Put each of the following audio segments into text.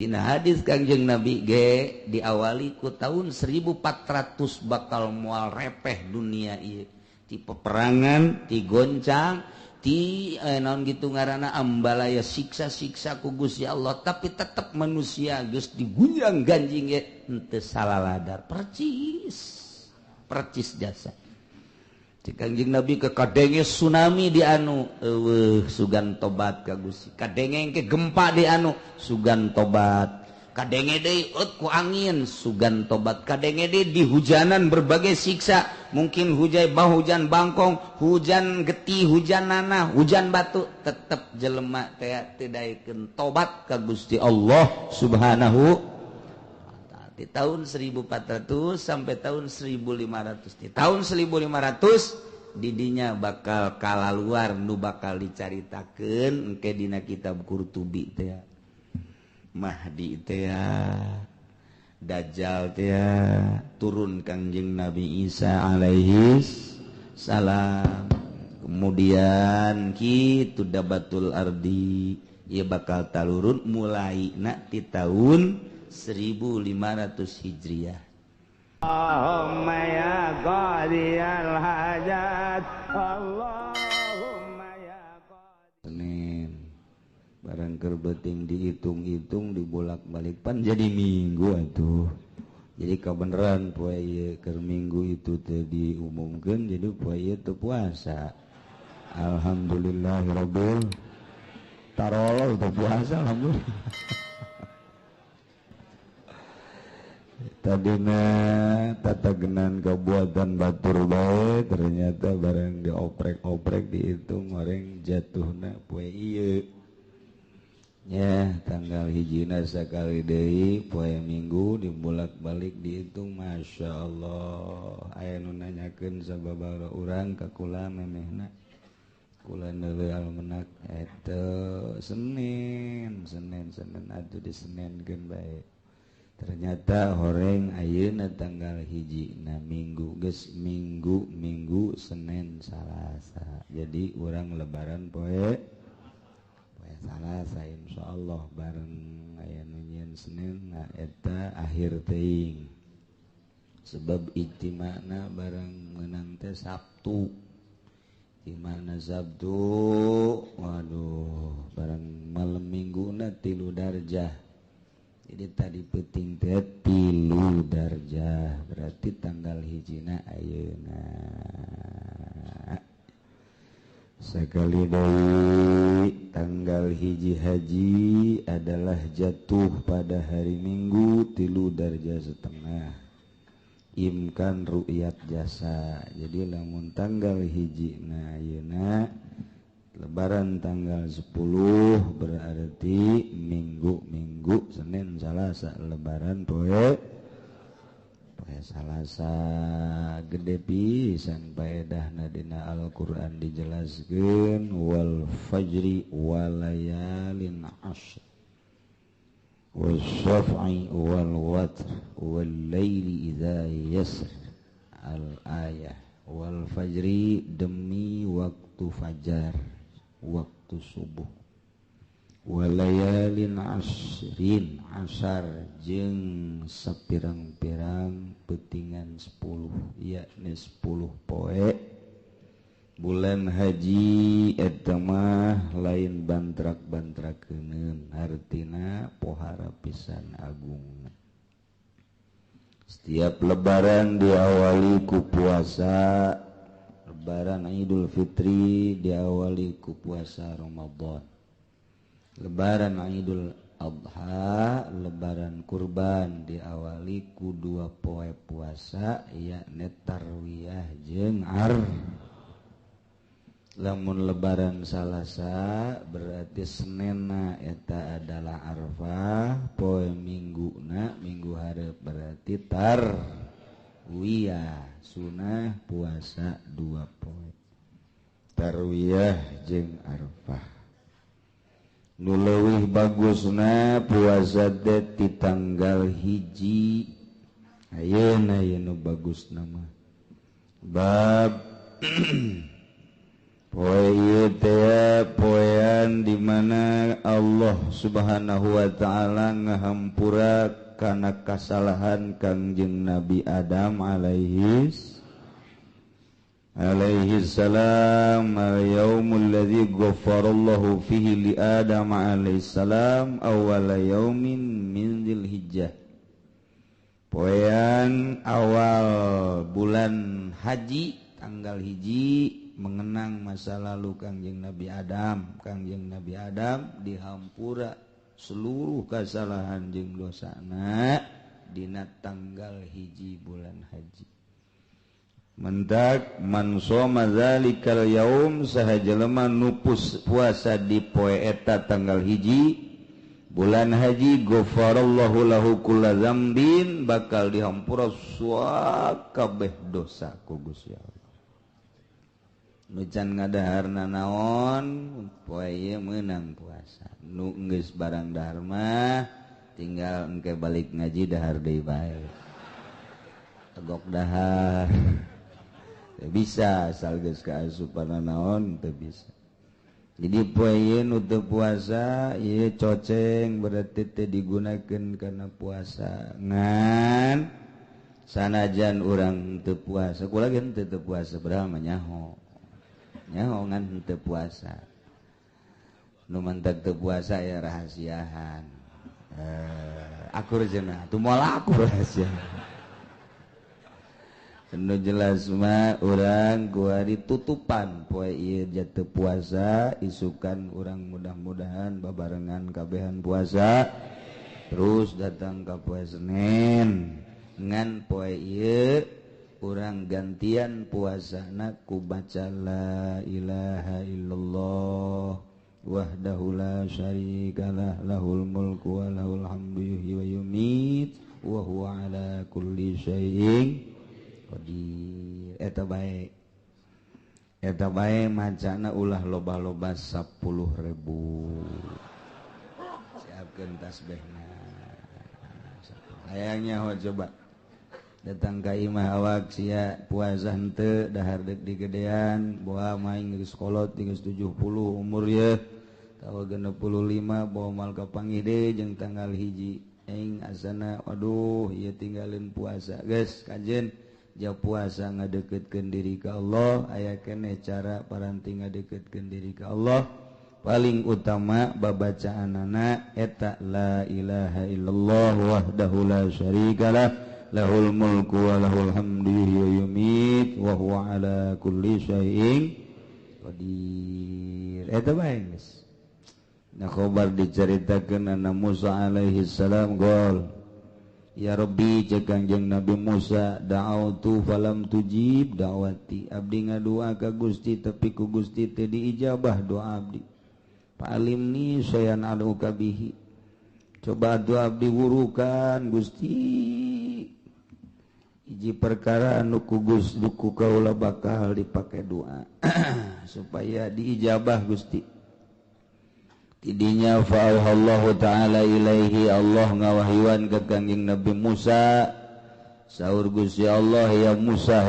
Dina hadis Kangjeng Nabi ge diawali ku tahun 1400 bakal moal repeh dunia ieu ti peperangan ti goncang ti naon gitu ngaranna ambalaya siksa-siksa ku Gusti Allah tapi tetep manusia geus digunjang ganjing ge henteu salaladar percis jasa ti Kangjeng Nabi ke kadenge tsunami di anu sugan tobat ka Gusti kadenge ke gempa di anu sugan tobat kadenge deui ku angin sugan tobat kadenge deui di hujanan berbagai siksa mungkin hujan bangkong hujan getih hujan nanah hujan batu tetep jelema teh tidaikeun tobat ka Gusti Allah Subhanahu di tahun 1400 sampai tahun 1500 di tahun 1500 didinya bakal kalaluar nu bakal dicaritakeun engke dina kitab Qurtubi teh Mahdi teh Dajjal teh turun Kangjeng Nabi Isa alaihi salam kemudian kitu dabatul ardi ieu bakal talurun mulai ti tahun 1500 Hijriah. Allahumma ya qadiyal hajat Allahumma ya qadiyal Senin barang keur beuting dihitung-hitung dibolak-balik pan jadi minggu atuh. Jadi kabeneran poe ieu keur minggu itu teh diumumkeun jadi poe ieu teu puasa. Alhamdulillahirabbil tarolo teu puasa alhamdulillah. Tadina tatagenan kabuatan batur bae ternyata barang dioprek-oprek dihitung orang jatuhna poe ieu ya tanggal hijina sakali deui poe minggu dibolak-balik dihitung Masya Allah aya nu nanyakeun sababaraha urang ka kula memehna kula neuleuh almanak eta Senin atuh disenenkeun bae ternyata horeng ayeuna tanggal hijina minggu geus minggu Senin Salasa jadi urang lebaran poe Salasa insyaallah bareng aya nu nyieun Senin eta akhir teuing sebab ijtima'na bareng meunang teh Sabtu ijtima'na Sabtu waduh bareng malam mingguna 3 darjah jadi tadi penting teh 3 darjah berarti tanggal hijina ayeuna sakali deui tanggal hiji haji adalah jatuh pada hari Minggu 3 darjah setengah imkan ru'yat jasa jadi lamun tanggal hijina ayeuna lebaran tanggal 10 berarti minggu Senin Salasa lebaran poe Salasa gede pisan faedahna dina Al-Qur'an dijelaskeun wal fajri walayalin ashr wasyaf'i wal watr wal laili idza yasr al ayah wal fajri demi waktu fajar waktu subuh walayalin asrin asar jeung sapirang-pirang peutingan 10 yakni 10 poe bulan haji eta mah lain bantrak-bantrakeun artina pohara pisan agung setiap lebaran diawali ku puasa lebaran Idul Fitri diawali ku puasa Ramadan lebaran Idul Adha lebaran kurban diawali ku 2 poe puasa yakni tarwiyah jeung lamun lebaran Salasa berarti Senenna eta adalah Arfah poe mingguna minggu hareup berarti tarwiyah sunah puasa 2 poe tarwiyah jeung Arfah nu leuwih bagusna puasa teh ti tanggal hiji ayeuna nu bagusna mah bab Poe ieu teh poean di mana Allah Subhanahu wa taala ngahampura kana kasalahan Kangjeng Nabi Adam alaihi salam. Yaumul ladzi ghafarallahu fihi li Adam alaihi salam awwala yaumin min Dzulhijjah. Poean awal bulan haji tanggal hiji mengenang masa lalu Kangjeng Nabi Adam. Kangjeng Nabi Adam dihampura seluruh kesalahan jeung dosana dina tanggal hiji bulan haji. Mentak man shoma zalikal yaum saha jelema nu puasa di poe eta tanggal hiji bulan haji ghafarallahu lahu kulla dzambin bakal dihampura sakabeh dosa ku Gusti Allah. Nu can ngadaharna naon poe ieu meunang puasa. Nu geus barang dahar mah tinggal engke balik ngaji dahar deui bae. Tegok dahar. Teu bisa asal geus kaasupan naon teu bisa. Jadi poe ieu nu teu puasa ieu coceng berarti teu digunakeun kana puasa. Ngan sanajan urang teu puasa, kula ge teu puasa padahal mah nyaho. Nyaho ngan teu puasa. Nu mentek teu puasa ya rahasiahan. Akur cenah, tu moal aku rahasia. Nu jelas mah urang kuari tutupan poe ieu jatuh puasa isukan urang mudah-mudahan babarengan kabehan puasa terus datang ka poe Senin ngan poe ieu urang gantian puasana ku baca la ilaha illallah wahdahu la syarikalah lahul mulku wa lahul hamdu yuhyi wa yumiit wa huwa ala kulli syai'in qadir. Eta bae macana ulah loba-loba 10.000. Siapkeun tasbihna. Hayangnya coba datang ka imah awak sia puasa henteu dahar deuk digedean boa main geus kolot geus 70 umur ye tawa 65 bawa mal ka pangide jeung tanggal hiji aing asana aduh ieu tinggalin puasa geus kajen ja puasa ngadeukeutkeun diri ka Allah aya keneh cara paranti ngadeukeutkeun diri ka Allah paling utama babacaanana eta la ilaha illallah wahdahu la syarikalah lahul mulku wa lahul hamdu wa yumiit wa huwa ala kulli syai'in qadir. Eta bae geus. Nah khobar dicaritakeun ana Musa alaihi salam gol. Ya Rabbi cek Kangjeng Nabi Musa da'autu falam tujib da'wati abdi ngadua ka Gusti tapi ku Gusti teu diijabah doa abdi. Fa'alimni sayan aluka bihi. Coba doa abdi wurukan Gusti hiji perkara anu ku Gusti ku kaula bakal dipake doa supaya diijabah Gusti. Tidinya fa'auhallahu ta'ala ilaihi Allah ngawahyuan ke Kangjeng Nabi Musa saur Gusti Allah ya Musa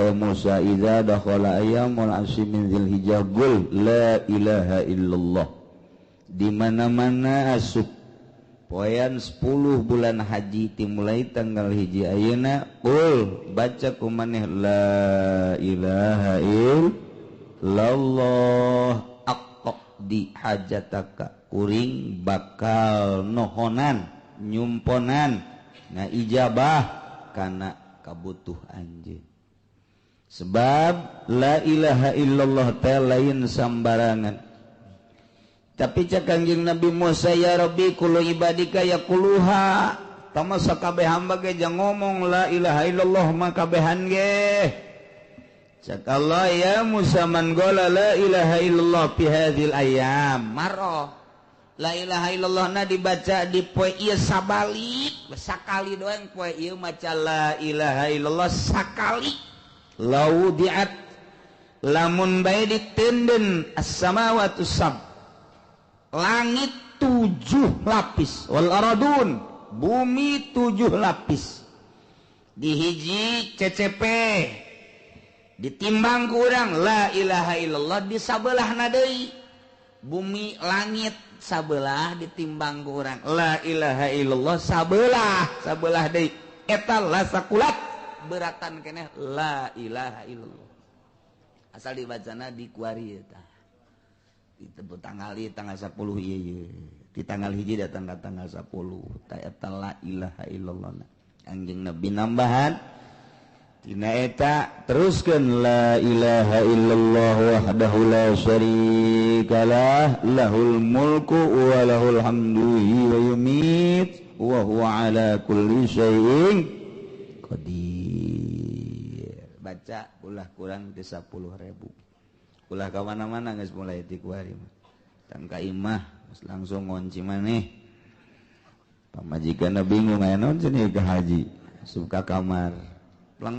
idza dakhala ayyamul ashri min Dzulhijjah qul la ilaha illallah di mana-mana asup poean 10 bulan haji dimulai tanggal hiji ayeuna qul baca kumaneh la ilaha illallah aqdi hajataka kuring bakal nohonan nyumponan ngaijabah kana kabutuh anjeun sebab la ilaha illallah teh lain sambarangan tapi cak Kangjeng Nabi Musa ya Rabbi kullu ibadika yaquluha tama sakabeh hamba ge jang ngomong la ilaha illallah mah kabehan ge cak Allah ya Musa man qala la ilaha illallah fi hadzal ayyam marrah la ilaha illallah na dibaca di poe ieu sabalik sakali doang poe ieu maca la ilaha illallah sakali laudiat lamun bae ditenden as-samawati sab langit 7 lapis wal aradun bumi 7 lapis di hiji CCP ditimbang kurang la ilaha illallah di sabelahna deui bumi langit sabelah ditimbang kurang la ilaha illallah sabelah deui eta la sakulat beratan keneh la ilaha illallah asal dibacana di kuari eta ditebut tanggal 10 ieu di tanggal hiji datang tanggal 10 ta eta la ilaha illallah anjeun nabi nambahan tina eta teruskeun la ilaha illallah wahdahu la syarikalah lahul mulku wa lahul hamdu wa yumit wa huwa ala kulli syai'in qadir baca ulah kurang di 10.000 ulah ka mana-mana geus mulai ti kuari tang ka imah langsung ngonci maneh pamajikanna bingung aya naon cenah ke haji suka kamar pleng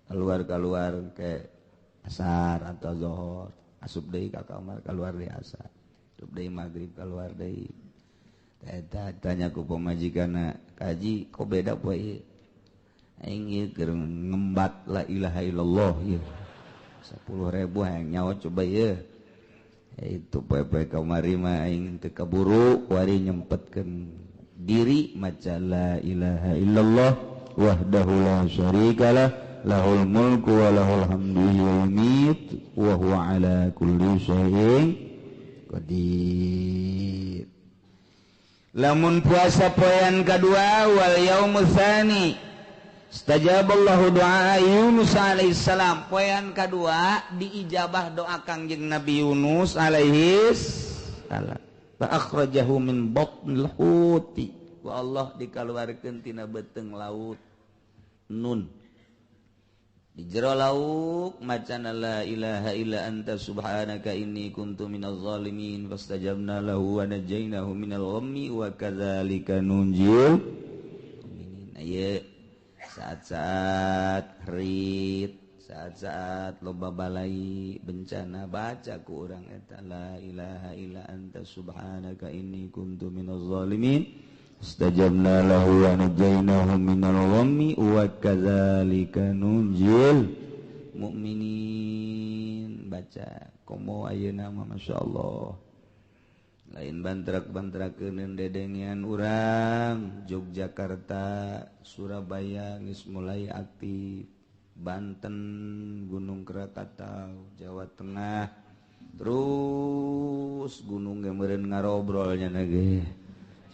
keluar ke asar atau zohor asup deui ka kamar keluar di asar asup deui maghrib keluar deui eta tanya ku pamajikanna kaji kok beda poe ieu aing ieu keur ngembat la ilaha illallah ieu 10.000 hayang nyawa coba ieu itu poe-poe kamari mah aing teu kaburu kuari nyempetkeun diri maca la ilaha illallah wahdahu la syarikalah lahul mulku wa lahul hamdu wa yumit wa huwa ala kulli syai'in qadir. Lamun puasa poean kadua wal yaumul tsani istajaballahu du'a Yunus alaihi salam poean kadua diijabah doa Kangjeng Nabi Yunus alaihi salam fa akhrajahu min batnil huti wa Allah dikaluarkeun tina beuteung laut nun di jero lauk macana la ilaha illa anta subhanaka inni kuntu minaz zalimin fastajabna lahu wa najainahu minal ghammi wa kadzalika nunjil mu'minin aya saat-saat harit saat-saat loba balai bencana baca ku urang eta la ilaha illa anta subhanaka inni kuntu minaz zalimin istajabna lahu wa najainahu minal ghammi wa kadzalika nunjil mu'minin baca komo ayeuna mah masyaallah lain bantrak-bantrakeun dedengian urang Yogyakarta Surabaya geus mulai aktif Banten Gunung Krakatau Jawa Tengah terus gunung ge meureun ngarobrolnya ge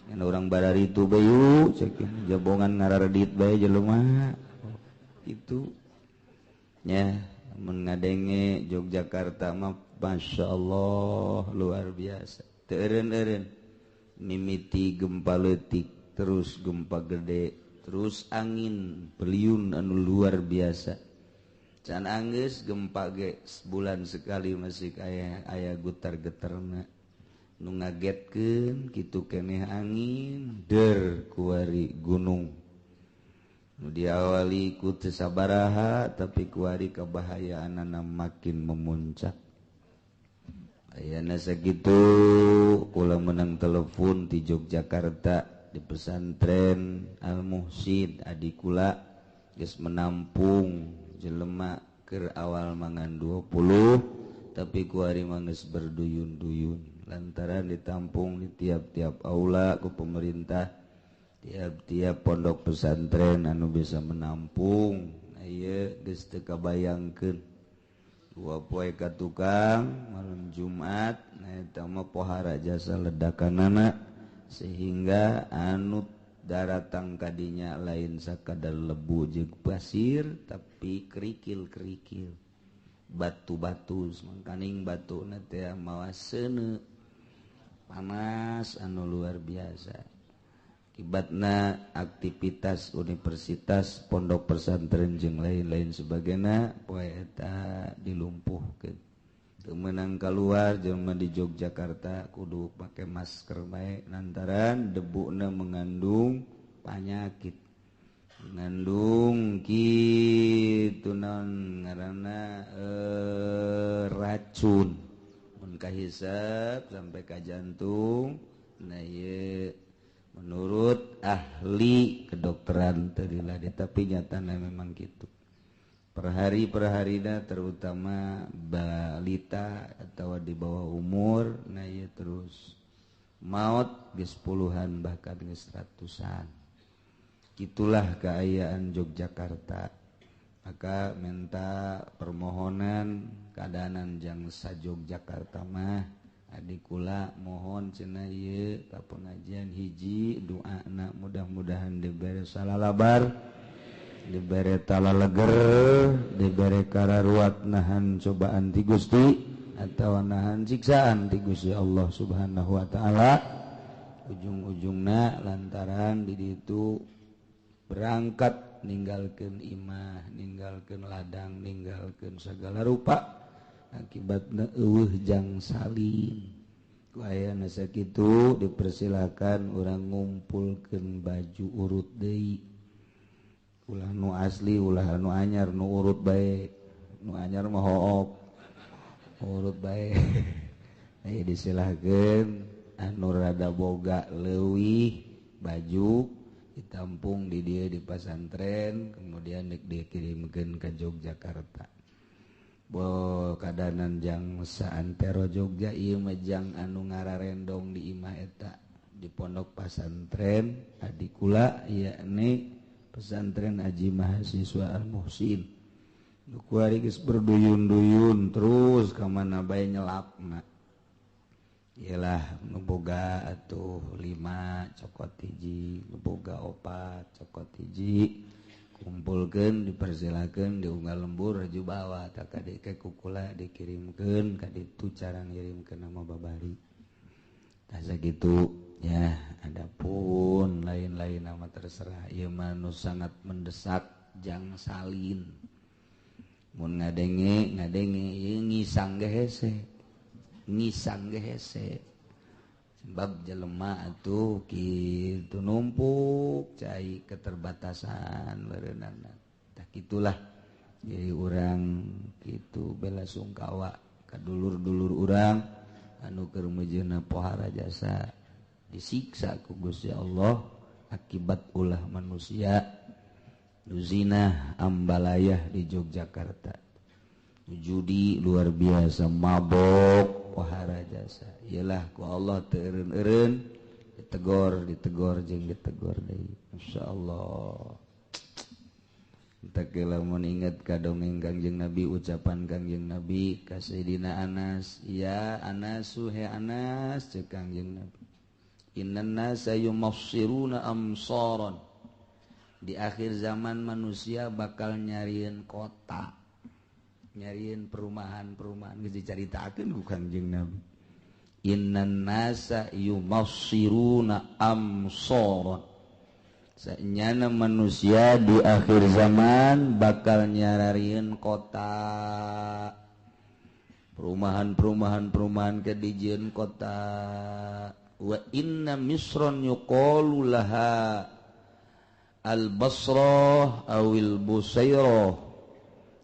nya urang bararitu bayu cek jabongan ngararedit bae jelema itu nya mun ngadenge Yogyakarta mah masyaallah luar biasa teu eureun-eureun mimiti gempa leutik terus gempa gede terus angin beliun anu luar biasa can anggeus gempa ge sebulan sekali masih aya getar-getarna nu ngagetkeun kitu keneh angin der kuari gunung nu diawali ku teu sabaraha tapi kuari kabahayaanna makin memuncak ayana sakitu kula menang telepon di Yogyakarta di pesantren Al Muhsin adik kula geus menampung jelema keur awal mangan 20 tapi kuari mah geus berduyun-duyun lantaran ditampung di tiap-tiap aula ku pemerintah tiap-tiap pondok pesantren anu bisa menampung ieu geus teu kabayangkeun 2 poe ka tukang malam Jumat eta mah pohara jasa ledakanana sehingga anu daratang kadinya lain sakadar lebu jeung pasir tapi kerikil-kerikil batu-batu mangkaning batuna teh mawa seuneu panas anu luar biasa akibatna aktivitas universitas pondok pesantren jeung lain-lain sebagainya poe eta dilumpuhkeun teu meunang kaluar jelema di Yogyakarta kudu make masker bae lantaran debuna mengandung penyakit mengandung kitu naon ngaranna racun kahisap sampai ke jantung nah ye menurut ahli kedokteran terilah tapi nyatanya memang gitu per hari terutama balita atau di bawah umur nah ya terus maut geus puluhan bahkan geus ratusan. Itulah keayaan Yogyakarta. Maka minta permohonan keadaanan jangsa Yogyakarta mah adikula mohon cenah ieu ka pengajian hiji doana mudah-mudahan dibere salalabar, dibere talaleger, dibere kararuat nahan cobaan ti Gusti atawa nahan siksaan ti Gusti Allah Subhanahu wa taala. Ujung-ujungna lantaran di ditu berangkat ninggalkeun imah, ninggalkeun ladang, ninggalkeun segala rupa akibatna eueuh jang salin. Ku ayana sakitu dipersilakan urang ngumpulkeun baju urut deui. Ulah nu asli, ulah nu anyar, nu urut bae. Nu anyar mah hook. Urut bae. Aya disilahkeun anu rada boga leuwih baju ditampung di dia di pesantren kemudian dikirimkeun ka Yogyakarta. Bo kadanan jang saantero Jogja ieu mah jang anu ngararendong di imah eta di pondok pesantren adikula yakni pesantren Haji Mahasiswa Al Muhsin. Nu kuari geus berduyun-duyun terus ka mana bae nyelapna. Ialah nu boga atuh 5 cokot hiji, nu boga 4 cokot hiji, kumpulkeun dipersilakeun diunggal lembur raju bawa tak kade ke kukula dikirimkeun ka ditu cara ngirimkeun nama babari. Tah sakitu ya, adapun lain-lain nama terserah ieu mah nu sangat mendesak jang salin. Mun ngadenge ieu ngisang ge hese. Ngisang ge hese sebab jelema atuh kitu numpuk cai keterbatasan beunana tah kitulah jadi urang kitu bela sungkawa ka dulur-dulur urang anu keur meujeuhna pohara jasa disiksa ku Gusti Allah akibat ulah manusia nu zina ambalayah di Yogyakarta. Judi luar biasa, mabok pohara jasa. Iyalah ku Allah teu eureun-eureun ditegor jeung ditegor deui. Insyaallah. Kita lamun inget ka dongeng Kangjeng Nabi, ucapan Kangjeng Nabi ka Sayyidina Anas, ya Anas he Anas ceuk Kangjeng Nabi. Innan nasa yumassiruna amsaran. Di akhir zaman manusia bakal nyarieun kota. Nyariin perumahan-perumahan geus dicaritakeun ku Kangjeng Nabi. Innan nasa yumassiruna amsaran. Saenyana manusia di akhir zaman bakal nyararieun kota. Perumahan kedijieun kota. Wa inna misron yuqalu laha al-Basrah awil Busairah.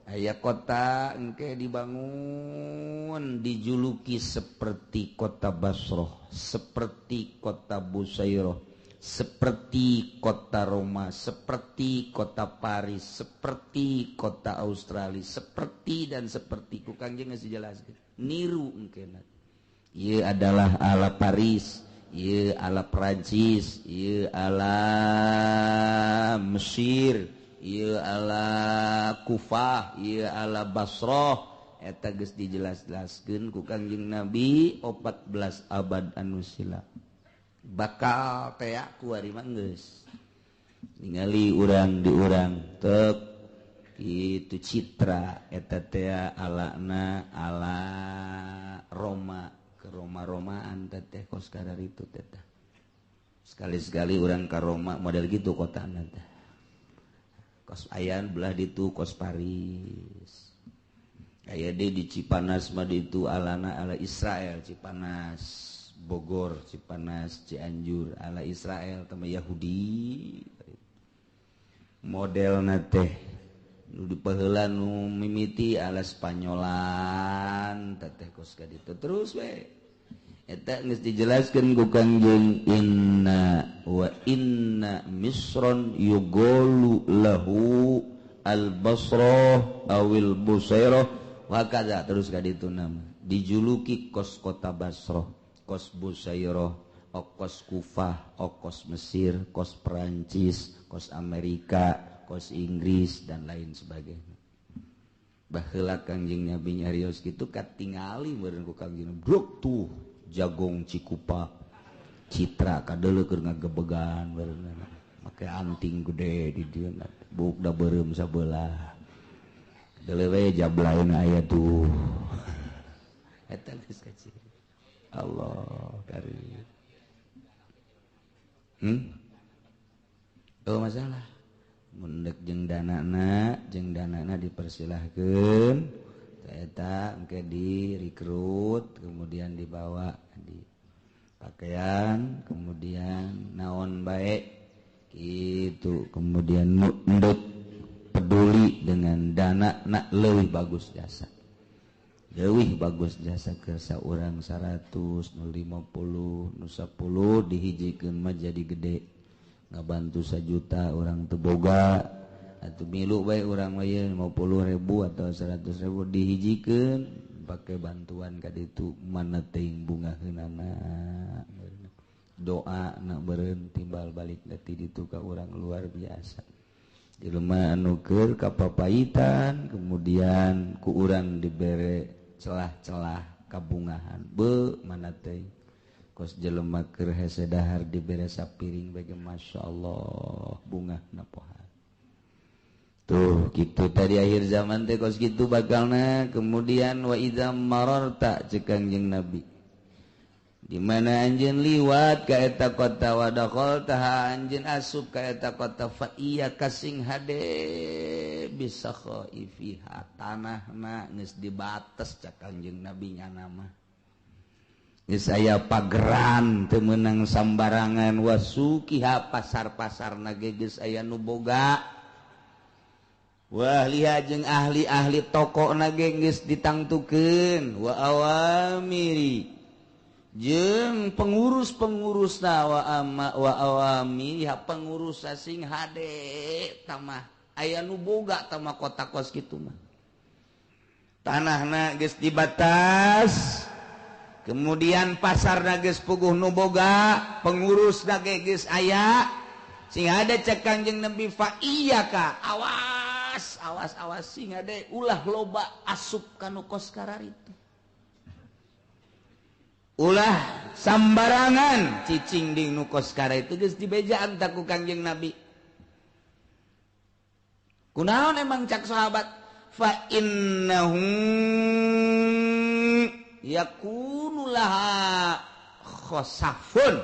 Aya kota engke dibangun dijuluki seperti kota Basrah, seperti kota Busairah, seperti kota Roma, seperti kota Paris, seperti kota Australia, seperti dan seperti ku Kangjeng geus dijelaskeun. Niru engkeuna. Ieu adalah ala Paris, ieu ala Prancis, ieu ala Mesir, ieu ala Kufah, ieu ala Basrah. Eta geus dijelas-jelaskeun ku Kangjeng Nabi 14 abad anu silam. Bakal tea ku ari mah geus. Ningali urang di urang teu kitu citra eta teh alana ala Roma, ke Roma-Romaan teh kos kadaritu teh. Sekali-sekali urang ka Roma model gitu kotana teh. Kos ayan belah ditu kos Paris. Aya deui di Cipanas mah ditu alana ala Israel, Cipanas Bogor, Cipanas Cianjur ala Israel tama Yahudi. Modelna teh nu dipaheula nu mimiti ala Spanyolan teh kos ka ditu terus we. Eta geus dijelaskeun ku Kangjeng inna wa inna misron yugolu lahu al-Basrah awil Busairah wa kadza terus ka ditu nama dijuluki kos kota Basrah, kos Busairah, kos Kufah, kos Mesir, kos Perancis, kos Amerika, kos Inggris dan lain sebagainya. Baheula Kangjeng Nabi nyarios kitu katingali meureun ku Kangjeng bruk tuh jagong Cikupa Citra kadeuleu keur ngagebegan meureun make anting gede di dieu buk da beureum sabelah deuleu we jablaeun aya tuh eta geus kacir Allah karim oh masalah mundek jeung danana dipersilahkeun eta engke direkrut kemudian dibawa di pakaian kemudian naon baik gitu kemudian ndek peduli dengan dana nak leuwih bagus jasa ke saurang 100 nu 50 nu 10 dihijikeun mah jadi gede ngabantu 1 juta orang teu boga atuh milu bae urang mah 50.000 atau 100.000 dihijikeun pake bantuan ka ditu mana teuing bungaheunana doa na beureun timbal balik dati ditu ka urang luar biasa jelema anu keur kapapaitan kemudian ku urang dibere celah-celah kabungahan be mana teuing kos jelema keur hese dahar dibere sapiring bage masyaallah bungahna poha tuh gitu tadi akhir zaman teh kos gitu bakalna kemudian wa idza mararta cek Kangjeng Nabi di mana anjeun liwat ka eta kota wa dakhalta anjeun asup ka eta kota fa iya kasing hade bisa khaifiha tanahna geus dibates cek Kangjeng Nabi nya nama geus aya pageran teu meunang sambarangan wasukiha pasar-pasarna ge geus aya nu boga wah liha jeung ahli-ahli tokona ge geus ditangtukeun wa awamiri jeung pengurus-pengurusna wa awami ha pengurus sing hade tamah aya nu boga tamah kota kos kitu mah tanahna geus dibatas kemudian pasarna geus puguh nu boga pengurusna ge geus aya sing hade cek Kangjeng Nabi fa iyyaka awas sing hade ulah loba asup kana kos kararitu ulah sambarangan cicing di nu kos kara itu geus dibejaan ta ku Kangjeng Nabi kunaon emang cak sahabat fa innahu yakunu laha khosafun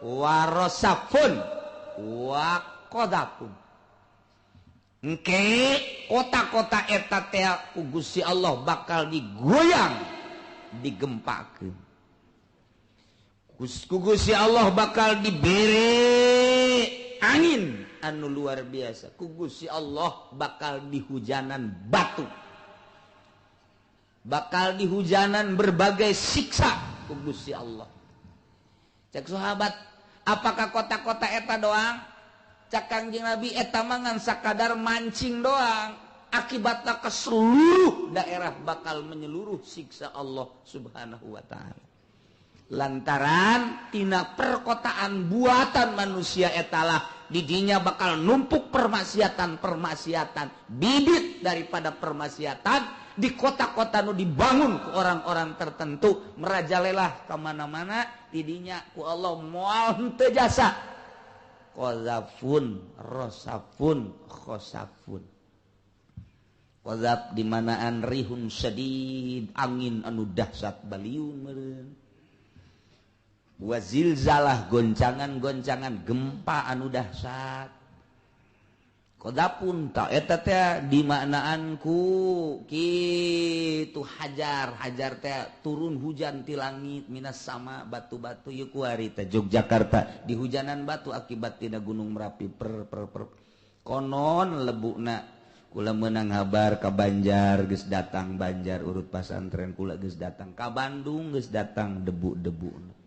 wa rasafun wa qadafun engke kota-kota eta teh ku Gusti Allah bakal digoyang digempakeun ku Gusti Allah bakal dibere angin anu luar biasa ku Gusti Allah bakal dihujanan batu bakal dihujanan berbagai siksa ku Gusti Allah cek sahabat apakah kota-kota eta doang cak Kangjeng Nabi eta mangan sakadar mancing doang akibatnya ke seluruh daerah bakal menyeluruh siksa Allah subhanahu wa ta'ala lantaran tina perkotaan buatan manusia etalah didinya bakal numpuk permaksiatan bibit daripada permaksiatan di kota-kota nu dibangun ku orang-orang tertentu merajalela kemana-mana didinya ku Allah moal teu jasa qazafun rosafun khosafun qazaf di manaan rihun syadid angin anu dahsyat baliung meureun wazilzalah goncangan-goncangan gempa anu dahsyat qadapun ta eta teh dimaknaan ku kitu hajar teh turun hujan ti langit minas sama batu-batu ieu ku ari teh Yogyakarta dihujanan batu akibat tina Gunung Merapi konon lebuna kula meunang habar ka Banjar geus datang Banjar urut pasantren kula geus datang ka Bandung geus datang debu-debu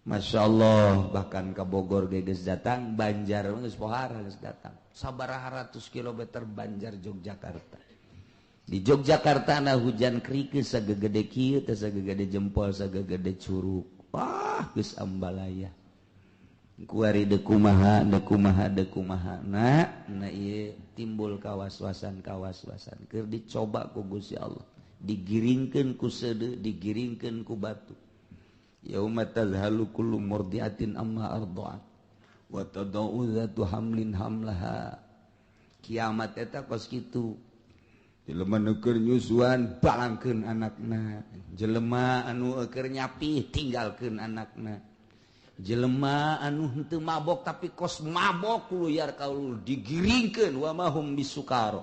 Masya Allah bahkan ke Bogor geges datang Banjar geus pohara geus datang sabaraha ratus kilometer Banjar Yogyakarta di Yogyakarta ana hujan krikeus sagegede kieu teh sagegede jempol sagegede curug wah geus ambalaya kuari deuk kumaha nah ieu timbul kawaswasan keur dicoba ku Gusti Allah digiringkeun ku seudeu digiringkeun ku batu yauma tazhalu kullu murdiatin amma arda'at wa tadau dzatu hamlin hamlaha kiamat eta kos kitu jelema nu keur nyusuan balangkeun anakna jelema anu keur nyapi tinggalkeun anakna jelema anu henteu mabok tapi kos mabok luyar kaulul digiringkeun wa mahum bisukaro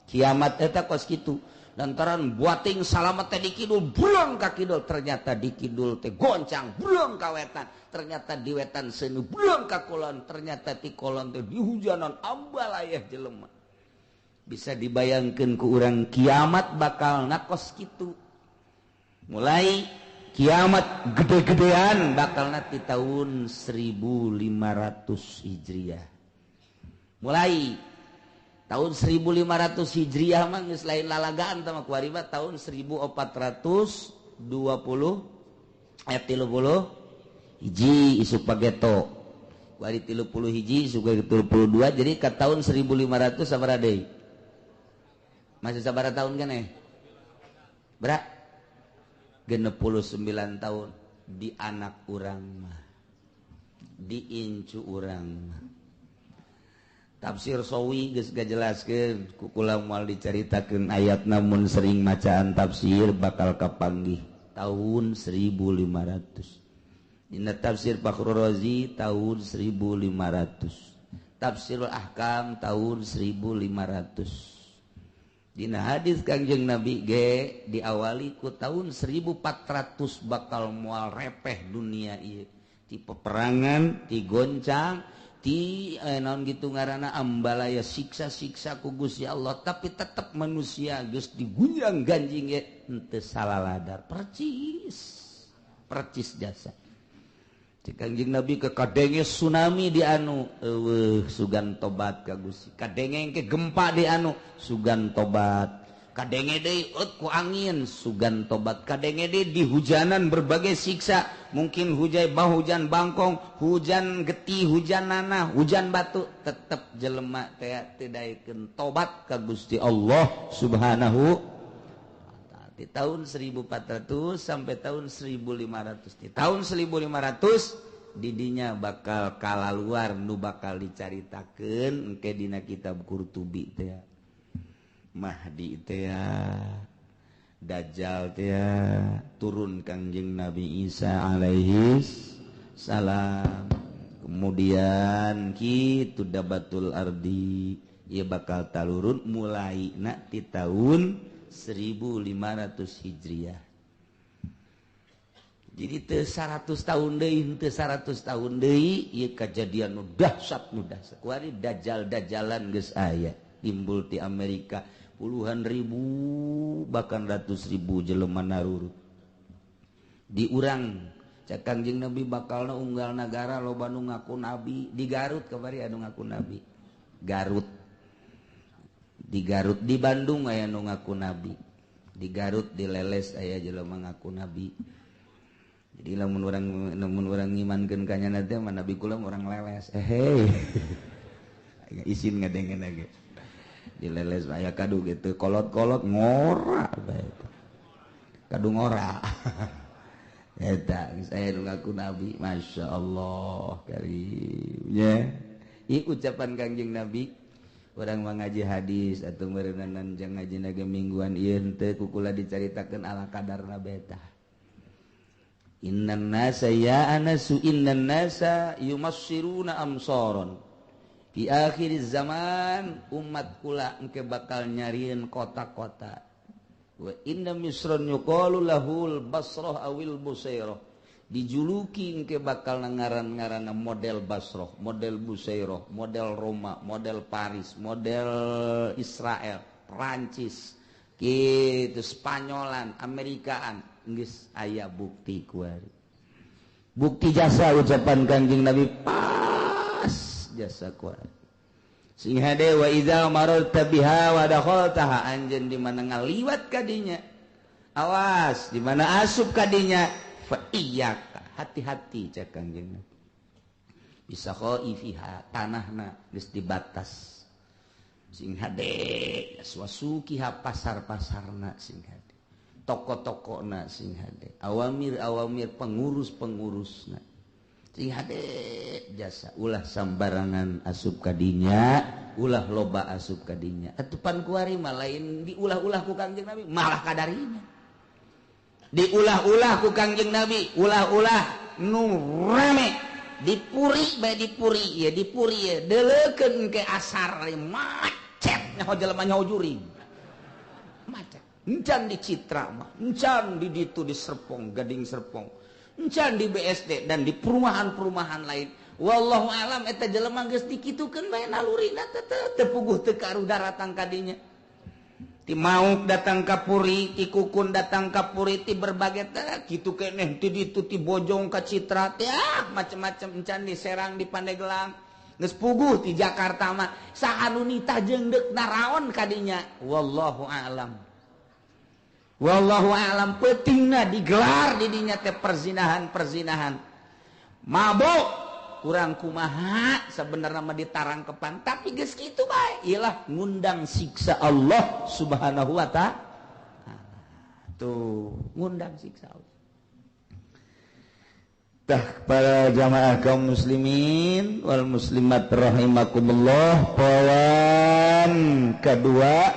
kiamat eta kos kitu lantaran buating salamet teh di kidul beuleng ka kidul ternyata di kidul teh goncang beuleng ka wetan ternyata di wetan seuneu beuleng ka kulon ternyata ti kulon teh dihujanan ambalayah jelema bisa dibayangkeun ku urang kiamat bakal nakos kitu mulai kiamat gede-gedean bakalna ti tahun 1500 Hijriah mulai tahun 1500 Hijriah mah geus lain lalagaan tah kuari mah tahun 1420 ayat 30 hiji isuk pageto kuari 30 hiji isuk 32 jadi ka tahun 1500 sabaraha deui masih sabaraha tahun keneh bra 69 tahun di anak urang mah di incu urang mah tafsir sawi geus gajelaskeun ku kula moal dicaritakeun ayat namun sering macaan tafsir bakal kapanggih tahun 1500 dina tafsir Fakhrul Razi tahun 1500 tafsirul ahkam tahun 1500 dina hadis Kangjeng Nabi ge diawali ku tahun 1400 bakal moal repeh dunia ieu ti peperangan ti goncang ti naon gitu ngaranna ambalaya siksa-siksa ku Gusti Allah tapi tetap manusia geus digunjang ganjing ge henteu salaladar percis jasa cek Kangjeng Nabi ke kadenge tsunami di anu eueuh sugan tobat ka Gusti kadenge ke gempa di anu sugan tobat kadenge deui ku angin sugan tobat kadenge deui di hujanan berbagai siksa mungkin hujan bangkong hujan getih hujan nanah hujan batu tetep jelema teh tidaikeun tobat ka Gusti Allah Subhanahu di tahun 1400 sampai tahun 1500 di tahun 1500 didinya bakal kalaluar nu bakal dicaritakeun engke dina kitab Qurtubi teh Mahdi teh Dajjal teh turun Kangjeng Nabi Isa alaihi salam kemudian kitu dabatul ardi ieu bakal talurun mulai ti tahun 1500 Hijriah jadi teu 100 tahun deui ieu kajadian nu dahsyat kuari dajjalan geus aya timbul di Amerika puluhan ribu bahkan ratus ribu jelema narurut di urang cak Kangjeng Nabi bakalna unggal nagara loba nu ngaku nabi di Garut kabari anu ngaku nabi Garut di Bandung aya nu ngaku nabi di Garut di Leles aya jelema ngaku nabi jadi lamun urang ngimankeun ka nya teh mah nabi kula urang Leles isin ngadengeun ge di Leles aya kadu gitu kolot-kolot ngora kadu ngora eta geus aya nu ngaku nabi Masya Allah karimnya ieu ucapan Kangjeng Nabi urang mah ngaji hadis atuh meureunnan jang ngajina ge mingguan ieu teu kukula dicaritakeun ala kadarna beta innan nasa ya anasu innan nasa yumassiruna amsaron di akhir zaman umat kula engke bakal nyarieun kota-kota wa inna misran yuqalu lahul basrah awil busairah dijuluki engke bakal ngaran-ngaranna model Basrah model Busairah model Roma model Paris model Israel Perancis kitu Spanyolan Amerikaan geus aya bukti kuari bukti jasa ucapan Kangjeng Nabi pas jasa kuat sehingga dewa idza mararta biha wa dakhaltaha anjeun di mana ngaliwat kadinya awas di mana asup kadinya fa iyyaka hati-hati cak Kangjeng Nabi bisa khaifiha tanahna geus dibatas sing hade wasukiha pasar-pasarna sing hade toko-tokona sing hade awamir-awamir pengurus-pengurusna sing hade jasa ulah sambarangan asup kadinya ulah loba asup kadinya atupan kuari mah lain diulah-ulah ku Kangjeng Nabi malah kadarinya diulah-ulah ku Kangjeng Nabi ulah-ulah nu rame dipuri bae dipuri ya deleukeun ke asar macet nyaho jelema nyaho juring macet encan di Citra mah encan di ditu di Serpong Gading Serpong encan di BSD dan di perumahan-perumahan lain wallahu alam eta jelema geus dikitukeun bae nalurina teu puguh teu karudaratang kadinya ti Mauk datang ka Puri ti Kukun datang ka Puri ti berbagai kitu keneh ti ditu ti Bojong ka Citra teh macam-macam encan di Serang di Pandeglang geus puguh ti Jakarta mah saanu nitah jeung deuk naraon kadinya wallahu a'lam pentingna digelar di dinya teh perzinahan mabok kurang kumaha sebenarnya mah ditarangkepan tapi geus kitu bae iyalah ngundang siksa Allah Subhanahu wa ta'ala tuh ngundang siksa Allah. Tah para jamaah kaum muslimin wal muslimat rahimakumullah poean kedua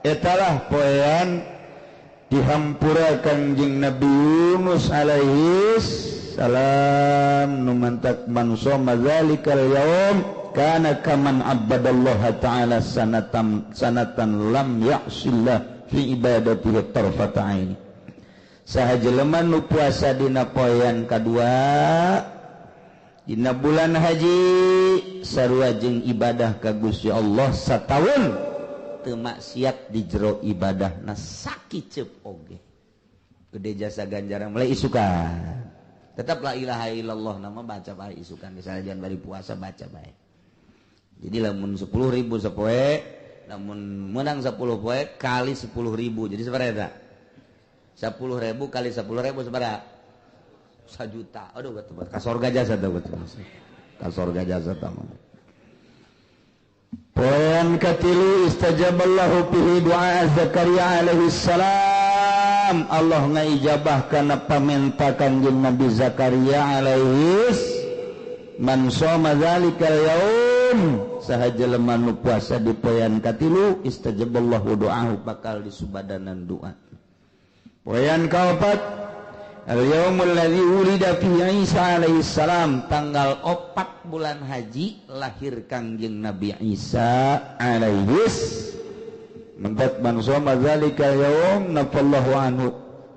etalah poean dihampurakan jeung Nabi Yunus alaihi salam numantak man soma zalikal yaum kana kaman abadallaha ta'ala sanatan lam ya'sillah fi ibadatihi tarfata aini saha jelema nu puasa dina poean kadua dina bulan haji sarua jeung ibadah ka Gusti Allah sataun teu maksiat di jero ibadahna sakiceup oge gede jasa ganjaran mulai isukan tetap la ilaha illallah nama baca bae isukan kesalahan bari puasa baca bae jadi lamun 10.000 sapoe lamun menang 10 poe kali 10.000 jadi sabaraha eta 10.000 kali 10.000 sabaraha 1 juta aduh betul ka sorga jasa teh betul ka sorga jasa teh poean katilu istajaballahu bihi du'a Zakaria alaihi salam Allah ngaijabah kana paminta Kanjeng Nabi Zakaria alaihis man shoma zalikal yaum saha jelema nu puasa di poean katilu istajaballahu du'ahu bakal disubadanan doa poean kaopat al yaumul ladzi ulida fi Isa alaihis salam tanggal 4 bulan haji lahir Kanjeng Nabi Isa alaihis mentat man shoma zalikal yaum nafallahu anhu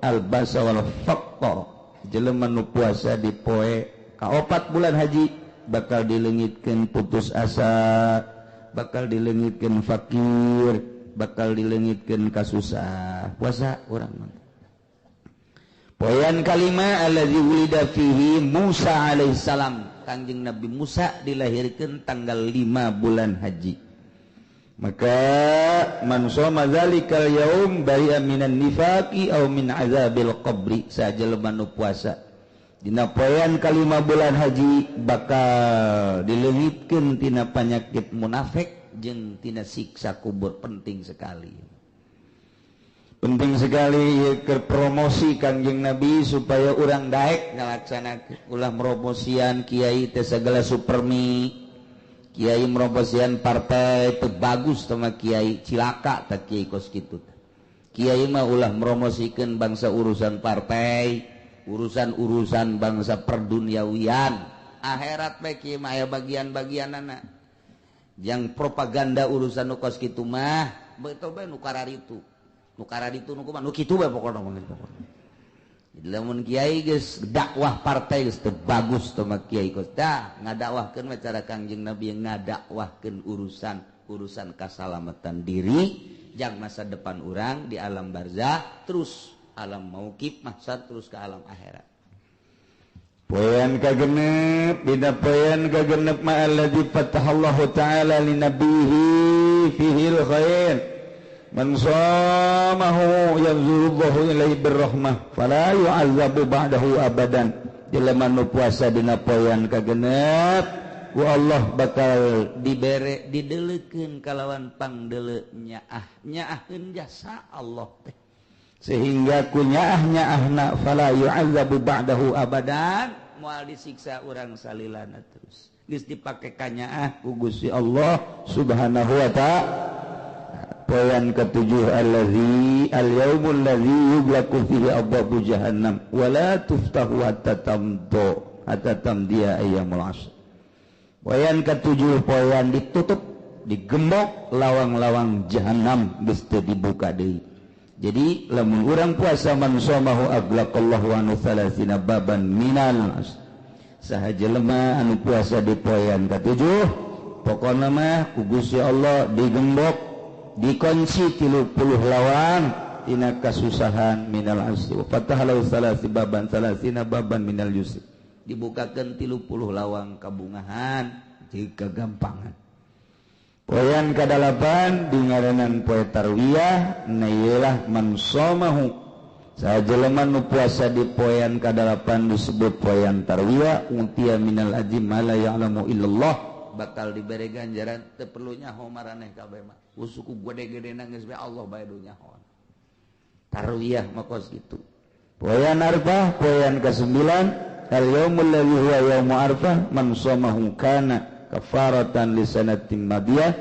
albasa wal faqra jelema nu puasa di poe kaopat bulan haji bakal dileungitkeun putus asa bakal dileungitkeun fakir bakal dileungitkeun kasusah puasa urang mah poean kalima allazi wulida fihi Musa alaihi salam Kanjeng Nabi Musa dilahirkeun tanggal 5 bulan haji maka man shoma zalikal yaum bari'a minan nifaqi aw min azabil qabri sajelema nu puasa dina poean kalima bulan haji bakal dileungitkeun tina panyakit munafik jeung tina siksa kubur penting sekali ke promosi Kanjeng Nabi supaya urang daek ngalaksanakeun ulah promosian kiai teh sagala supermi kiai meromosian partai teu bagus sama kiai cilaka tak kiai kos kitu kiai mah ulah meromosikeun bangsa urusan partai urusan bangsa perduniawian akhirat bae kiai mah aya bagian-bagianana yang propaganda urusan nu kos kitu mah betul bae nu kararitu nu kumaha nu kitu bae pokona lamun kiai geus dakwah partai geus teu bagus teh mah kiai kos tah ngadakwahkeun mah cara Kangjeng Nabi ngadakwahkeun urusan kasalamatan diri jang masa depan urang di alam barzah terus alam mauqif mahsyar terus ke alam akhirat poean kagenep dina poean kagenep ma alladzi fatahallahu ta'ala li nabiyhi fihil khair man shamahu yanzurullahu ilaihi birrahmah fala yu'adzabu ba'dahu abadan jelema nu puasa dina poean kagenep ku Allah bakal dibere dideleukeun kalawan pangdeuleu nyaahkeun jasa Allah teh sehingga ku nyaah-nyaahna fala yu'adzabu ba'dahu abadan moal disiksa urang salilana terus geus dipake ka nyaah ku Gusti Allah Subhanahu wa ta'ala. Poean ketujuh allazi al-yaumul ladzi yughlaqu fihi abwabu jahannam wa la tuftahu hatta tamdiya ayyamul ashr. Poean ketujuh poean ditutup digembok lawang-lawang jahanam geus teu dibuka deui. Jadi lamun urang puasa man shamahu aglaqallahu anu 30 baban minal asr. Saha jelema anu puasa di poean ketujuh pokona mah ku Gusti Allah digembok dikunci 30 lawang tina kasusahan minal asri fatahalau 30 baban minal yusri dibukakeun 30 lawang kabungahan jeung kagampangan. Poean kadalapan dingaranan poe tarwiyah nayalah man shamahu sajelema nu puasa di poean kadalapan disebut poean tarwiyah utiya minal ajim ma la ya'lamu illallah bakal diberi ganjaran teu perlu nyaho maraneh kabeh mah usuku gede-gede nangis be Allah bae du nyaho tarwiyah mah kos kitu. Poean arfah poean ke-9 al yaumul ladzi huwa yaumu arfah man shamahu kana kafaratan li sanatin madiyah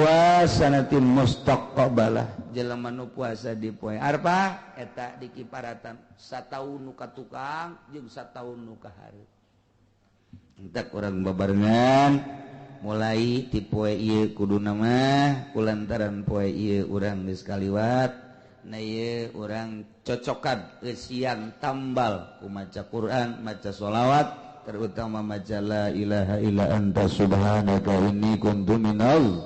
wa sanatin mustaqbalah. Jelema nu puasa di poe arfah eta dikiparatan sataun nu ka tukang jeung sataun nu ka hareup. Entak urang babarengan mulai ti poe ieu kuduna mah kulantaran poe ieu urang geus kaliwat na ieu urang cocokan eusian tambal ku maca Quran maca sholawat terutama maca la ilaha illa anta subhanaka inni kuntu minal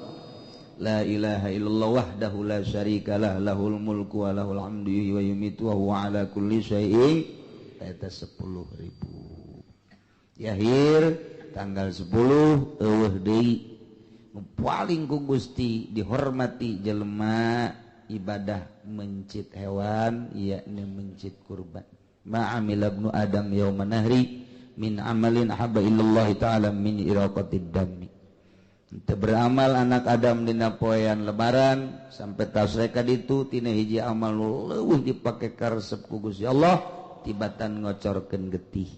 la ilaha illallah wahdahu la syarikalah lahul mulku wa lahul hamdu wa yumitu wa huwa ala kulli syai'in eta 10.000 Yahir tanggal 10 eueuh deui paling ku Gusti dihormati jelema ibadah mencit hewan yakni mencit kurban ma amila ibnu adam yauma nahri min amalin ahabba illallah ta'ala min iraqatid dammi. Teu beramal anak Adam dina poean lebaran sampai tasreka ditu tina hiji amal nu leuwih dipake karesep ku Gusti Allah tibatan ngocorkeun getih.